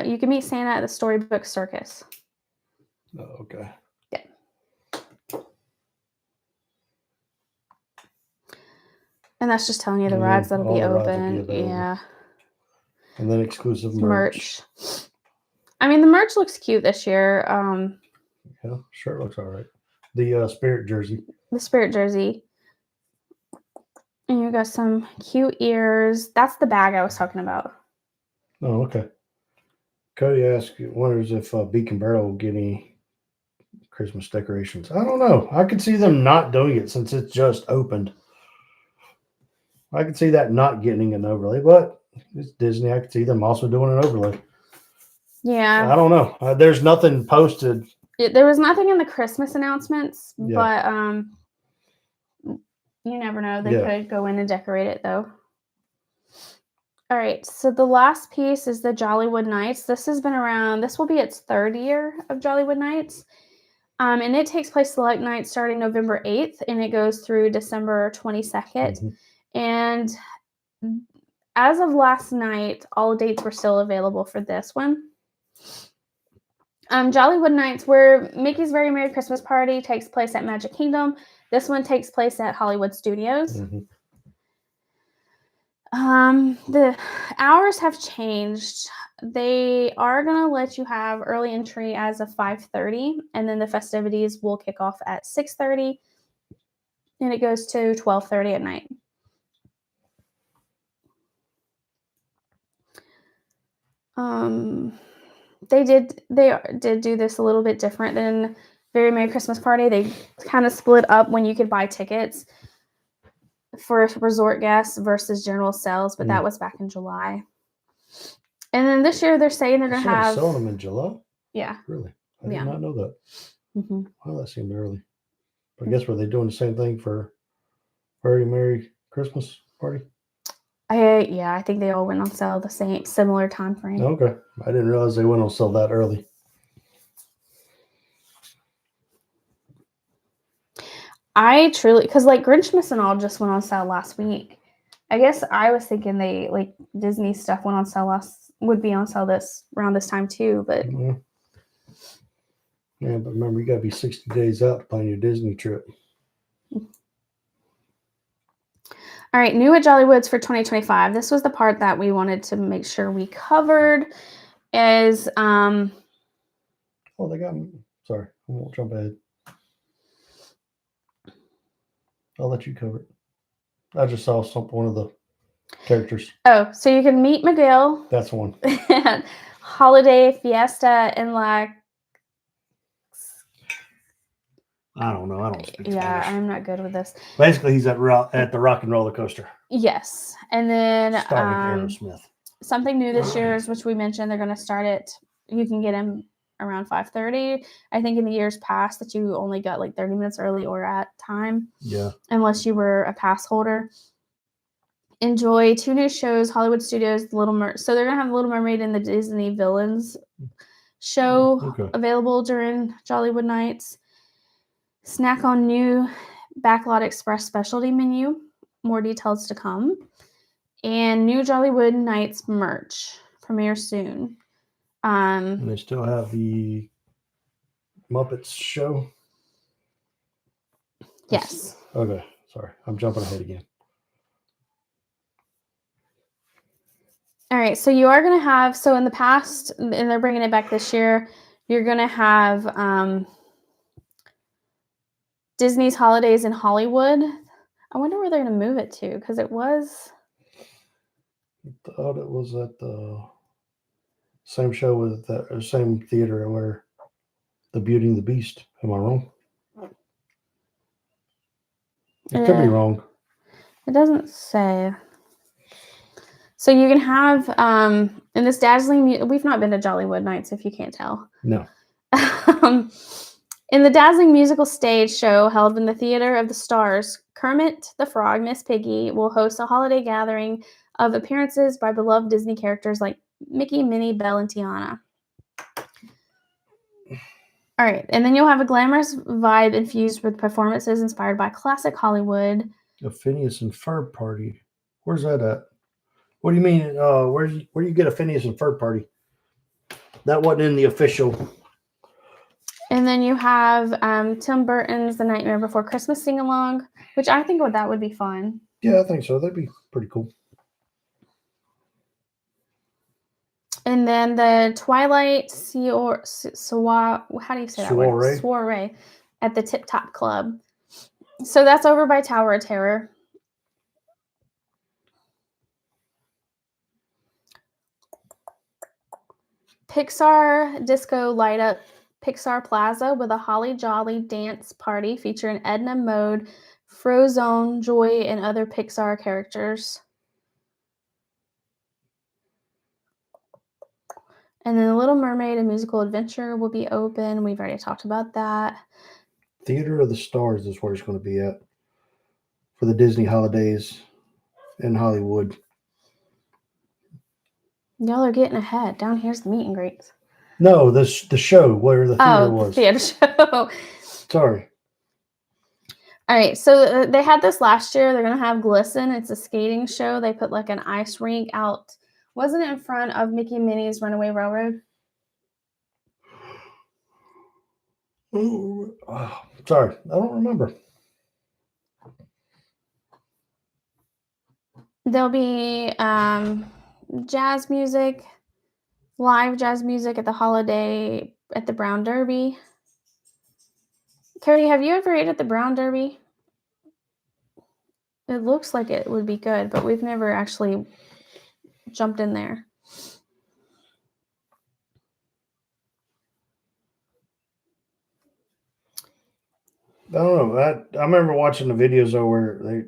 You can meet Santa at the Storybook Circus. Oh, okay. Yeah. And that's just telling you the rides that'll be open. Yeah. And then exclusive merch. I mean, the merch looks cute this year. Yeah, sure, looks all right. The Spirit jersey. The Spirit jersey. And you got some cute ears. That's the bag I was talking about. Oh, okay. Cody wonders if Beacon Barrel will get any Christmas decorations. I don't know. I could see them not doing it since it's just opened. I could see that not getting an overlay, but it's Disney. I could see them also doing an overlay. Yeah. I don't know. There's nothing posted. There was nothing in the Christmas announcements, but you never know. They could go in and decorate it, though. All right, so the last piece is the Jollywood Nights. This has been around. This will be its third year of Jollywood Nights. And it takes place select nights starting November 8th, and it goes through December 22nd. Mm-hmm. And as of last night, all dates were still available for this one. Jollywood Nights, where Mickey's Very Merry Christmas Party takes place at Magic Kingdom. This one takes place at Hollywood Studios. Mm-hmm. The hours have changed. They are going to let you have early entry as of 5:30, and then the festivities will kick off at 6:30, and it goes to 12:30 at night. They did do this a little bit different than Very Merry Christmas Party. They kind of split up when you could buy tickets for resort guests versus general sales, but that was back in July. And then this year they're saying they're going to have selling them in July. Yeah. Really? I did not know that. Mm-hmm. Well, that seemed early. But I guess were they doing the same thing for Very Merry Christmas Party? I think they all went on sale the similar time frame. Okay. I didn't realize they went on sale that early. I truly, because like Grinchmas and all just went on sale last week. I guess I was thinking they like Disney stuff went on sale would be on sale around this time too, but yeah, but remember you got to be 60 days out to plan your Disney trip. All right, new at Jollywood's for 2025. This was the part that we wanted to make sure we covered. Is oh, they got me. Sorry, I won't jump ahead. I'll let you cover it. I just saw one of the characters. Oh, so you can meet Miguel. That's one. Holiday Fiesta and like. I don't know. I don't speak Spanish. Yeah, I'm not good with this. Basically, he's at the Rock and Roller Coaster. Yes, and then starring Aerosmith. Something new this year is, which we mentioned, they're going to start it. You can get him around 5:30. I think in the years past that you only got like 30 minutes early or at time. Yeah. Unless you were a pass holder. Enjoy 2 new shows, Hollywood Studios, The Little Mermaid. So they're going to have The Little Mermaid and the Disney Villains show available during Jollywood Nights. Snack on new Backlot Express specialty menu. More details to come. And new Jollywood Nights merch premieres soon. And they still have the Muppets show. Yes. Okay, sorry, I'm jumping ahead again. All right, so you are going to have, so in the past, and they're bringing it back this year, you're going to have Disney's Holidays in Hollywood. I wonder where they're going to move it to, because it was... I thought it was at the same show with the same theater where the Beauty and the Beast. Am I wrong? It could be wrong. It doesn't say. So you can have in this dazzling. We've not been to Jollywood Nights, if you can't tell. No. In the dazzling musical stage show held in the Theater of the Stars, Kermit the Frog, Miss Piggy will host a holiday gathering of appearances by beloved Disney characters like Mickey, Minnie, Belle, and Tiana. All right, and then you'll have a glamorous vibe infused with performances inspired by classic Hollywood. A Phineas and Ferb party. Where's that at? What do you mean? Where do you get a Phineas and Ferb party? That wasn't in the official. And then you have Tim Burton's The Nightmare Before Christmas sing-along, which I think that would be fun. Yeah, I think so. That'd be pretty cool. And then the Twilight Soiree, how do you say that word? Soiree at the Tip Top Club. So that's over by Tower of Terror. Pixar Disco Light Up Pixar Plaza with a Holly Jolly dance party featuring Edna Mode, Frozone, Joy, and other Pixar characters. And then The Little Mermaid, a musical adventure, will be open. We've already talked about that. Theater of the Stars is where it's going to be at for the Disney holidays in Hollywood. Y'all are getting ahead. Down here's the meet and greets. No, the show where the theater was. The theater show. Sorry. All right, so they had this last year. They're going to have Glisten. It's a skating show. They put like an ice rink out. Wasn't it in front of Mickey and Minnie's Runaway Railroad? Oh, sorry, I don't remember. There'll be jazz music, live jazz music at the holiday at the Brown Derby. Cody, have you ever ate at the Brown Derby? It looks like it would be good, but we've never actually jumped in there. I don't know. I remember watching the videos though where they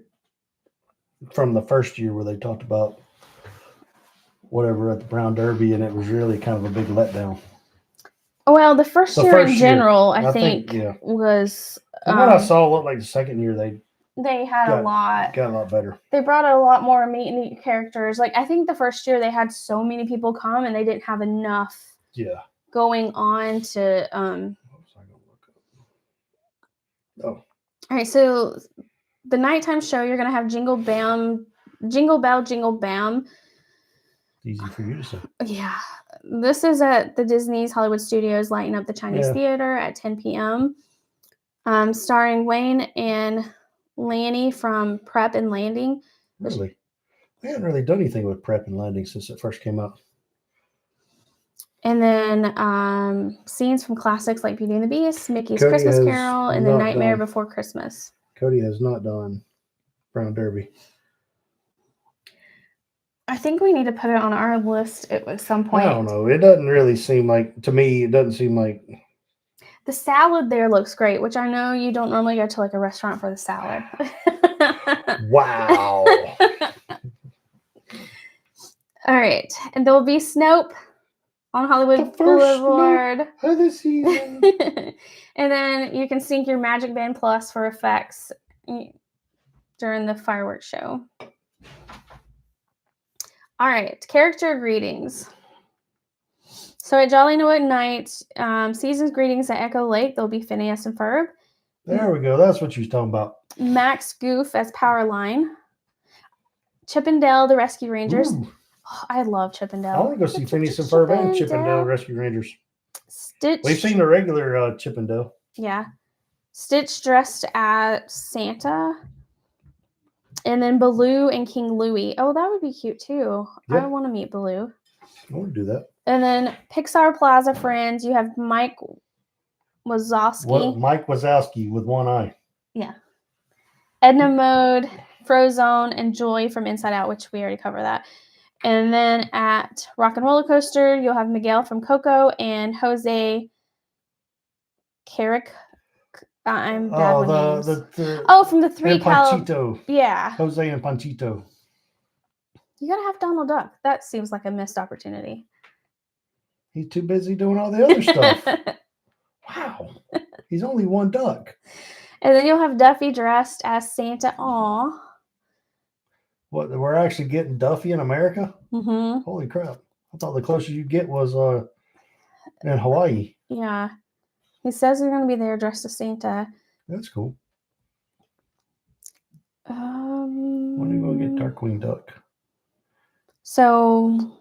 from the first year where they talked about whatever at the Brown Derby, and it was really kind of a big letdown. Well, the first year in general, I think was. From what I saw, looked like the second year they had got a lot better. They brought a lot more meet and eat characters. Like I think the first year they had so many people come and they didn't have enough. Yeah. Going on to All right, so the nighttime show, you're gonna have Jingle Bell, Jingle Bam. Easy for you to say. Yeah. This is at the Disney's Hollywood Studios, lighting up the Chinese Theater at 10 p.m. Starring Wayne and Lanny from Prep and Landing. Really? They haven't really done anything with Prep and Landing since it first came out. And then scenes from classics like Beauty and the Beast, Mickey's Christmas Carol, and The Nightmare Before Christmas. Cody has not done Brown Derby. I think we need to put it on our list at some point. I don't know. It doesn't really seem like, to me, it doesn't seem like. The salad there looks great, which I know you don't normally go to like a restaurant for the salad. Wow. All right. And there will be Snope on Hollywood Boulevard. Of the season. And then you can sync your Magic Band Plus for effects during the fireworks show. All right, character greetings. So at Jollywood Nights, season's greetings at Echo Lake, there'll be Phineas and Ferb. There we go. That's what you was talking about. Max Goof as Powerline. Chippendale, the Rescue Rangers. Ooh, Oh, I love Chippendale. I want to go see Phineas and Ferb and Chippendale Rescue Rangers. Stitch. We've seen the regular Chippendale. Yeah. Stitch dressed as Santa. And then Baloo and King Louie. Oh, that would be cute too. Yeah. I want to meet Baloo. I want to do that. And then Pixar Plaza Friends, you have Mike Wazowski. Mike Wazowski with one eye. Yeah. Edna Mode, Frozone, and Joy from Inside Out, which we already covered that. And then at Rock and Roller Coaster, you'll have Miguel from Coco and Jose Carrick. I'm bad with names. From the Three Panchito. Yeah. Jose and Panchito. You gotta have Donald Duck. That seems like a missed opportunity. He's too busy doing all the other stuff. Wow. He's only one duck. And then you'll have Duffy dressed as Santa. Aw. What, we're actually getting Duffy in America? Mm-hmm. Holy crap. I thought the closest you get was in Hawaii. Yeah. He says he's going to be there dressed as Santa. That's cool. When are you going to get Darkwing Duck? So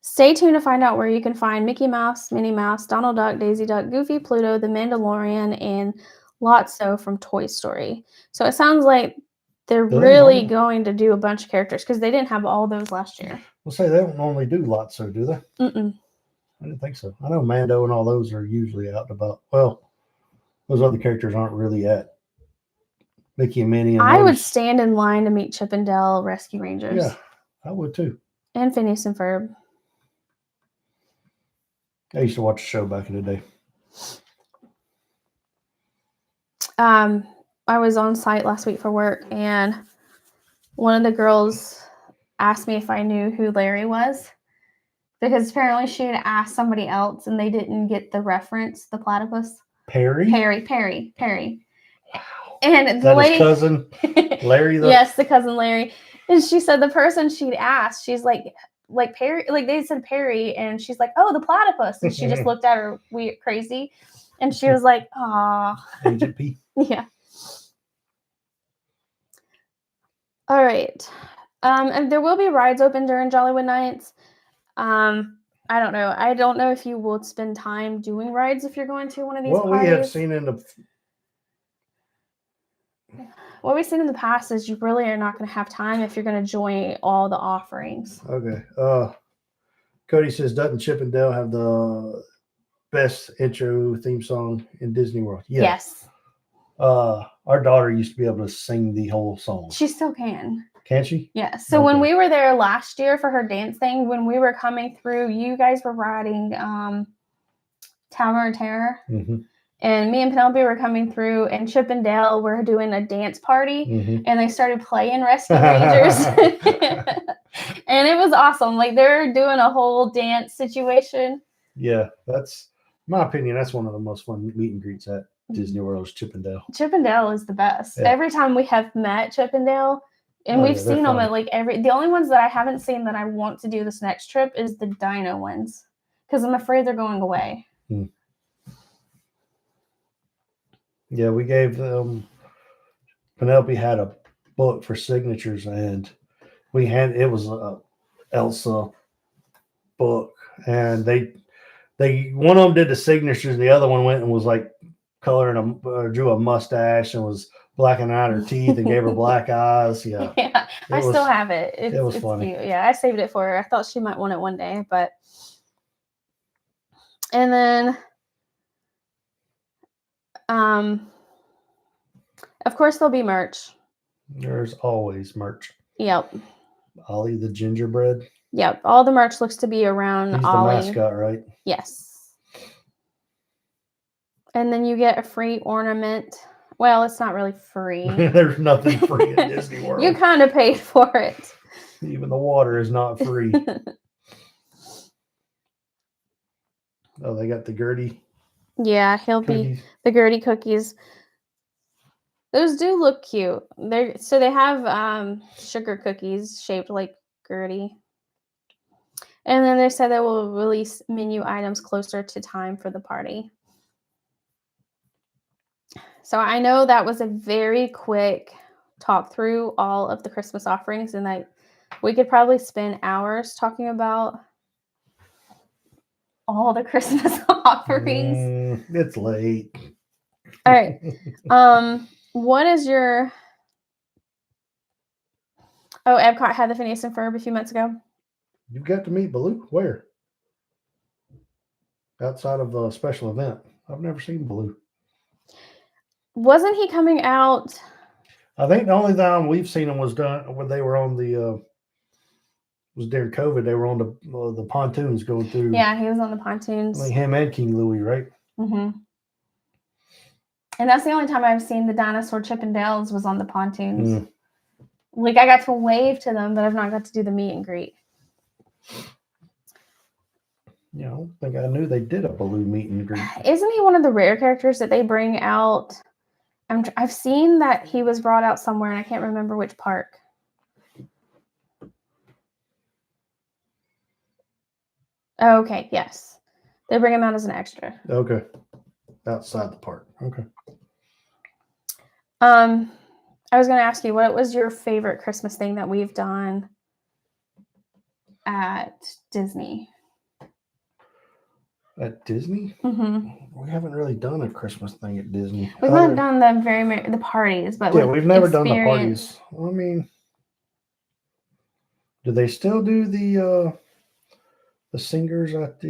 stay tuned to find out where you can find Mickey Mouse, Minnie Mouse, Donald Duck, Daisy Duck, Goofy, Pluto, The Mandalorian, and Lotso from Toy Story. So it sounds like they're really going to do a bunch of characters because they didn't have all those last year. We'll say they don't normally do Lotso, do they? Mm-mm. I didn't think so. I know Mando and all those are usually out and about. Well, those other characters aren't really at Mickey and Minnie. And I would stand in line to meet Chippendale Rescue Rangers. Yeah, I would too. And Phineas and Ferb. I used to watch the show back in the day. I was on site last week for work, and one of the girls asked me if I knew who Larry was. Because apparently she had asked somebody else and they didn't get the reference, the platypus. Perry. Wow. And the lady, cousin Larry. Yes, the cousin Larry. And she said the person she'd asked, she's like Perry, like they said Perry, and she's like, oh, the platypus. And she just looked at her weird, crazy. And she was like, aw. Agent P. Yeah. All right. And there will be rides open during Jollywood Nights. I don't know. I don't know if you will spend time doing rides if you're going to one of these parties. What we have seen in the past is you really are not going to have time if you're going to join all the offerings. Okay. Cody says, doesn't Chippendale have the best intro theme song in Disney World? Yeah. Yes. Our daughter used to be able to sing the whole song. She still can. Can she? Yeah. So when we were there last year for her dance thing, when we were coming through, you guys were riding Tower of Terror. Mm-hmm. And me and Penelope were coming through, and Chip and Dale were doing a dance party, mm-hmm. and they started playing Rescue Rangers. And it was awesome. Like, they're doing a whole dance situation. Yeah, that's, in my opinion, that's one of the most fun meet and greets at Disney World is Chip and Dale. Chip and Dale is the best. Yeah. Every time we have met Chip and Dale, and we've seen them at the only ones that I haven't seen that I want to do this next trip is the Dino ones, because I'm afraid they're going away. Yeah, we gave them, Penelope had a book for signatures, and it was a Elsa book, and they one of them did the signatures, and the other one went and was like coloring drew a mustache and was blacking out her teeth and gave her black eyes. Yeah. Yeah, I still have it. It was funny. Cute. Yeah, I saved it for her. I thought she might want it one day, but. And then, of course, there'll be merch. There's always merch. Yep. Ollie the gingerbread. Yep. All the merch looks to be around He's Ollie. the mascot, right? Yes. And then you get a free ornament. Well, it's not really free. There's nothing free at Disney World. You kind of paid for it. Even the water is not free. Oh, they got the Gertie. Yeah, he'll be the Gertie cookies. Those do look cute. They have sugar cookies shaped like Gertie. And then they said they will release menu items closer to time for the party. So I know that was a very quick talk through all of the Christmas offerings, and we could probably spend hours talking about all the Christmas offerings. It's late. All right. What is your... Oh, Epcot had the Phineas and Ferb a few months ago. You got to meet Baloo? Where? Outside of a special event. I've never seen Baloo. Wasn't he coming out? I think the only time we've seen him was done when they were on the was during COVID. They were on the pontoons going through. Yeah, he was on the pontoons. Like him and King Louie, right? Mm-hmm. And that's the only time I've seen the dinosaur Chippendales was on the pontoons. Like, I got to wave to them, but I've not got to do the meet and greet. Yeah, I don't think I knew they did a Baloo meet and greet. Isn't he one of the rare characters that they bring out? I've seen that he was brought out somewhere, and I can't remember which park. Okay, yes. They bring him out as an extra. Okay. Outside the park. Okay. I was going to ask you, what was your favorite Christmas thing that we've done at Disney? At Disney? Mm-hmm. We haven't really done a Christmas thing at Disney. We've not done the parties, but yeah, we've never done the parties. I mean, do they still do the singers at the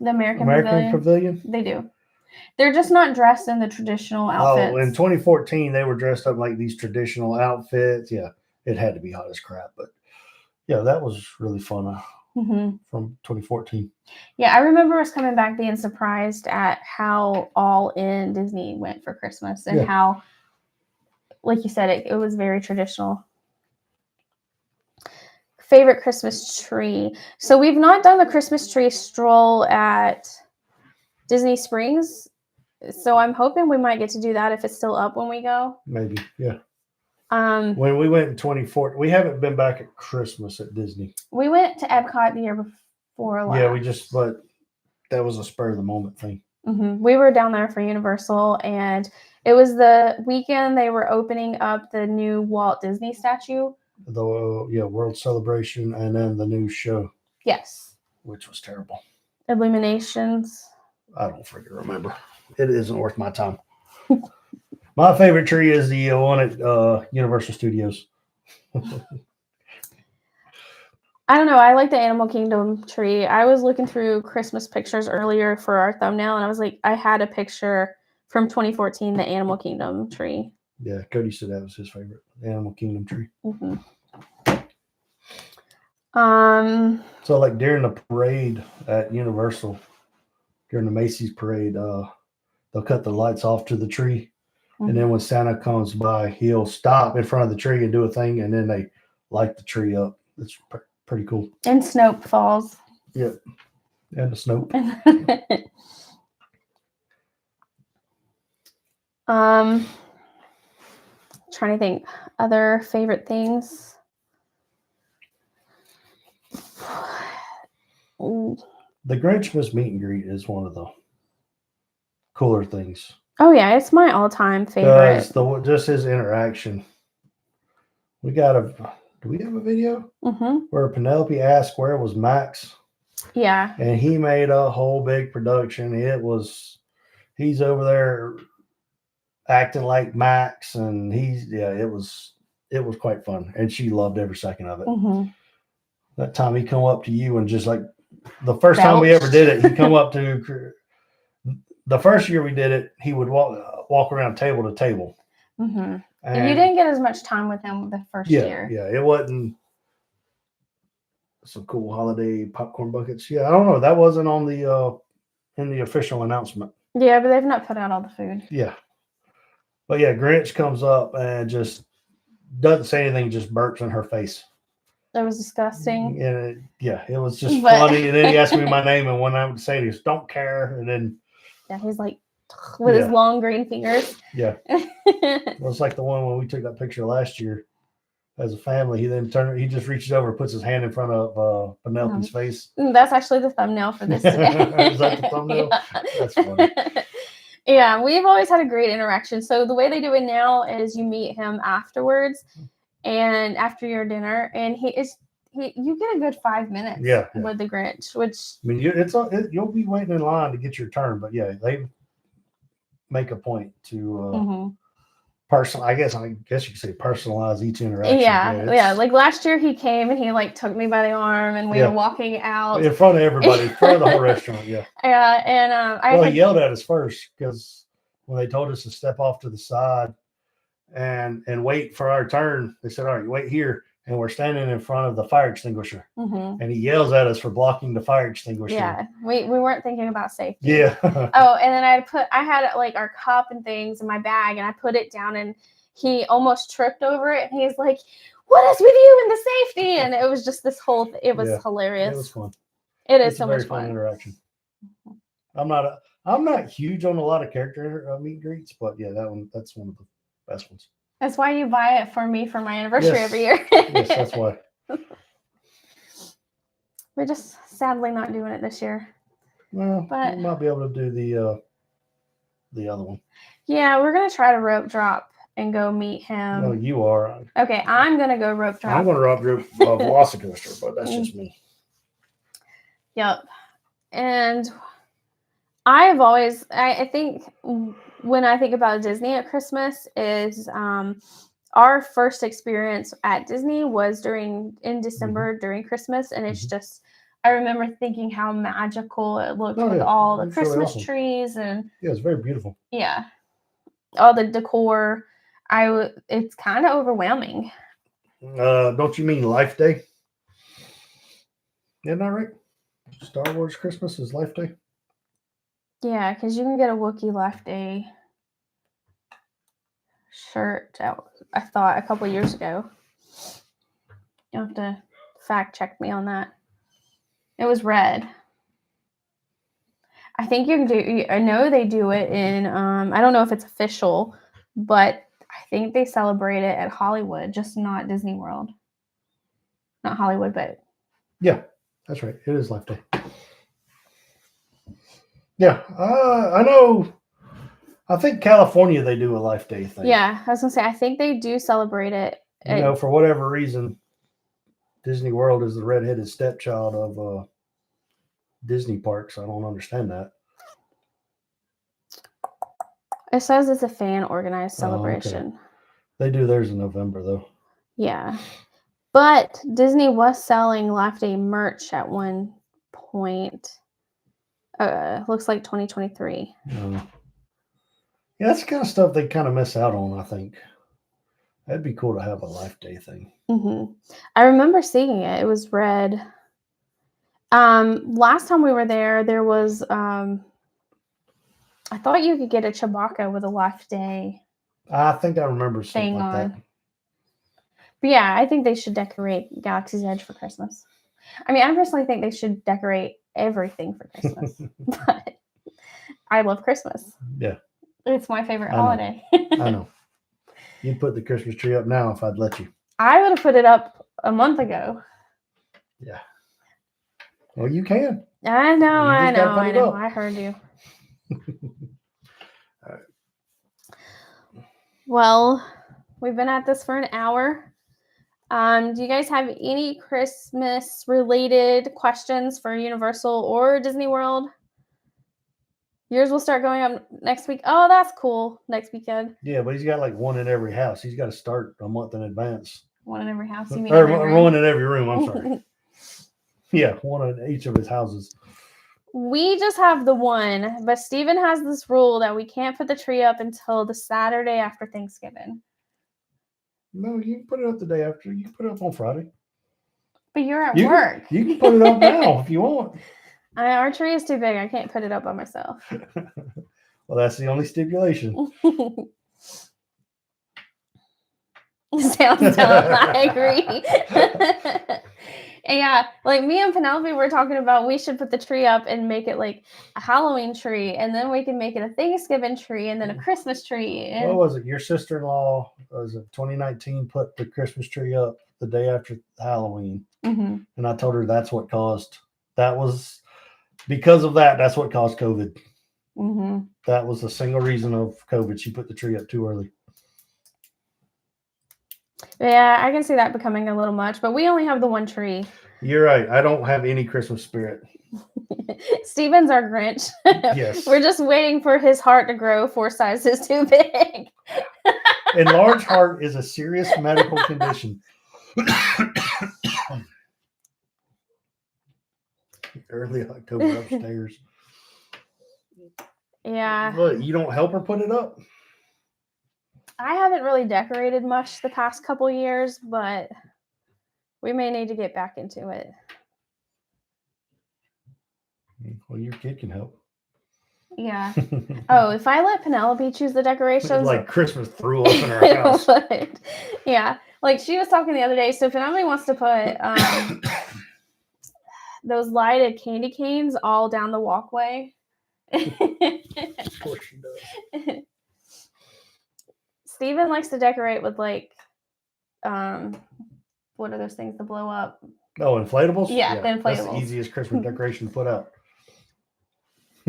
the American Pavilion? They do. They're just not dressed in the traditional outfits. Oh, in 2014, they were dressed up like these traditional outfits. Yeah, it had to be hot as crap, but yeah, that was really fun from 2014. Yeah, I remember us coming back being surprised at how all in Disney went for Christmas and how, like you said, it was very traditional. Favorite Christmas tree. So we've not done the Christmas tree stroll at Disney Springs. So I'm hoping we might get to do that if it's still up when we go. Maybe, yeah. When we went in 2014, we haven't been back at Christmas at Disney. We went to Epcot the year before last. Yeah, but that was a spur of the moment thing. We were down there for Universal, and it was the weekend they were opening up the new Walt Disney statue. The World Celebration, and then the new show. Yes. Which was terrible. Illuminations. I don't freaking remember. It isn't worth my time. My favorite tree is the one at Universal Studios. I don't know. I like the Animal Kingdom tree. I was looking through Christmas pictures earlier for our thumbnail, and I was like, I had a picture from 2014, the Animal Kingdom tree. Yeah, Cody said that was his favorite, the Animal Kingdom tree. So, like during the parade at Universal, during the Macy's parade, they'll cut the lights off to the tree. And then when Santa comes by, he'll stop in front of the tree and do a thing, and then they light the tree up. It's pretty cool. And Snoke falls. Yep. And the Snoke. Trying to think other favorite things. The Grinchmas meet and greet is one of the cooler things. Oh yeah, it's my all-time favorite. Just his interaction. Do we have a video where Penelope asked where was Max? Yeah. And he made a whole big production. He's over there acting like Max, and it was quite fun, and she loved every second of it. That time he come up to you and just like the first time we ever did it, he come up to the first year we did it, he would walk around table to table. And you didn't get as much time with him the first year. Yeah, it wasn't some cool holiday popcorn buckets. Yeah, I don't know. That wasn't on the in the official announcement. Yeah, but they've not put out all the food. Yeah. But yeah, Grinch comes up and just doesn't say anything, just burps in her face. That was disgusting. And it was just funny. And then he asked me my name, and when I would say this, don't care. And then he's like with his long green fingers. Yeah. It was like the one when we took that picture last year as a family. He just reaches over and puts his hand in front of Penelope's face. That's actually the thumbnail for this today. Is that the thumbnail? Yeah. That's funny. Yeah, we've always had a great interaction. So the way they do it now is you meet him afterwards, and after your dinner, and you get a good 5 minutes with the Grinch, which I mean, you'll be waiting in line to get your turn, but yeah, they make a point to I guess you could say personalize each interaction. Yeah. Like last year he came and he like took me by the arm and we were walking out in front of everybody, in front of the whole restaurant. Yeah. Yeah, and he yelled at us first because when they told us to step off to the side and wait for our turn, they said, "All right, wait here." And we're standing in front of the fire extinguisher, and he yells at us for blocking the fire extinguisher. Yeah, we weren't thinking about safety. Yeah. Oh, and then I had like our cup and things in my bag, and I put it down, and he almost tripped over it, and he's like, "What is with you and the safety?" And it was just this whole. It was hilarious. It was fun. It's so much fun interaction. I'm not huge on a lot of character meet and greets, but yeah, that's one of the best ones. That's why you buy it for me for my anniversary every year. Yes, that's why. We're just sadly not doing it this year. Well, but we might be able to do the other one. Yeah, we're gonna try to rope drop and go meet him. No, you are. Okay, I'm gonna go rope drop. I'm gonna rope drop Velocicoaster, but that's just me. Yep. And I've always, I think when I think about Disney at Christmas is our first experience at Disney was in December during Christmas. And it's just, I remember thinking how magical it looked with all the Christmas trees. And yeah, it's very beautiful. Yeah. All the decor. It's kind of overwhelming. Don't you mean Life Day? Isn't that right? Star Wars Christmas is Life Day. Yeah, because you can get a Wookiee Life Day shirt out, I thought, a couple of years ago. You'll have to fact check me on that. It was red. I think you can do, I know they do it in, I don't know if it's official, but I think they celebrate it at Hollywood, just not Disney World. Not Hollywood, but. Yeah, that's right. It is Life Day. Yeah, I know. I think California, they do a Life Day thing. Yeah, I was going to say, I think they do celebrate it. For whatever reason, Disney World is the redheaded stepchild of Disney parks. I don't understand that. It says it's a fan-organized celebration. Okay. They do theirs in November, though. Yeah. But Disney was selling Life Day merch at one point. Looks like 2023. Yeah, that's the kind of stuff they kind of miss out on, I think. That'd be cool to have a Life Day thing. I remember seeing it. It was red. Last time we were there was, I thought you could get a Chewbacca with a Life Day. I think I remember something like that. But yeah, I think they should decorate Galaxy's Edge for Christmas. I mean, I personally think they should decorate everything for Christmas. But I love Christmas. Yeah. It's my favorite holiday. I know. You'd put the Christmas tree up now if I'd let you. I would have put it up a month ago. Yeah. Well, you can. I know. I heard you. All right. Well, we've been at this for an hour. Do you guys have any Christmas related questions for Universal or Disney World? Yours will start going up next week. Oh, that's cool. Next weekend. Yeah, but he's got like one in every house. He's got to start a month in advance. One in every house? You mean one in every room. I'm sorry. Yeah, one in each of his houses. We just have the one, but Steven has this rule that we can't put the tree up until the Saturday after Thanksgiving. No, you can put it up the day after. You can put it up on Friday. But you're at work. You can put it up now if you want. Our tree is too big. I can't put it up by myself. Well, that's the only stipulation. Sounds dumb. I agree. Yeah, like me and Penelope were talking about we should put the tree up and make it like a Halloween tree, and then we can make it a Thanksgiving tree, and then a Christmas tree. And... What was it? Your sister-in-law, was it 2019, put the Christmas tree up the day after Halloween. And I told her that's what caused, because of that, that's what caused COVID. Mm-hmm. That was the single reason of COVID. She put the tree up too early. Yeah, I can see that becoming a little much, but we only have the one tree. You're right. I don't have any Christmas spirit. Steven's our Grinch. Yes. We're just waiting for his heart to grow 4 sizes too big. Enlarged heart is a serious medical condition. Early October upstairs. Yeah. Look, you don't help her put it up? I haven't really decorated much the past couple years, but we may need to get back into it. Well, your kid can help. Yeah. Oh, if I let Penelope choose the decorations, like Christmas threw up in our house. Yeah, like she was talking the other day. So if Penelope wants to put those lighted candy canes all down the walkway. Of course she does. Steven likes to decorate with like, what are those things to blow up? Oh, inflatables? Yeah, the inflatables. That's the easiest Christmas decoration to put up.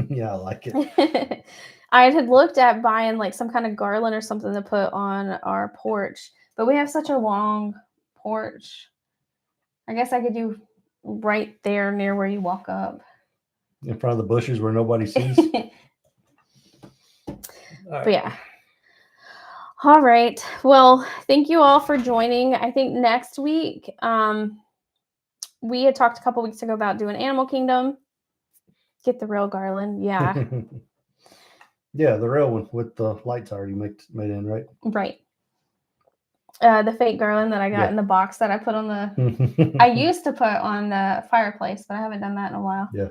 Yeah, I like it. I had looked at buying like some kind of garland or something to put on our porch, but we have such a long porch. I guess I could do right there near where you walk up. In front of the bushes where nobody sees. But yeah. All right. Well, thank you all for joining. I think next week, we had talked a couple weeks ago about doing Animal Kingdom. Get the real garland. Yeah. Yeah, the real one with the lights already made in, right? Right. The fake garland that I got in the box that I put on the I used to put on the fireplace, but I haven't done that in a while. Yeah.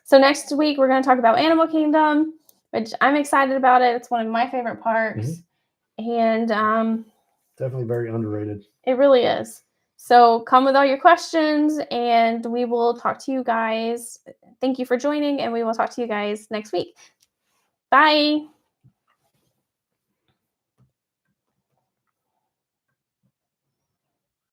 So next week we're going to talk about Animal Kingdom, which I'm excited about it. It's one of my favorite parks. And definitely very underrated. It really is. So come with all your questions and we will talk to you guys. Thank you for joining and we will talk to you guys next week. Bye.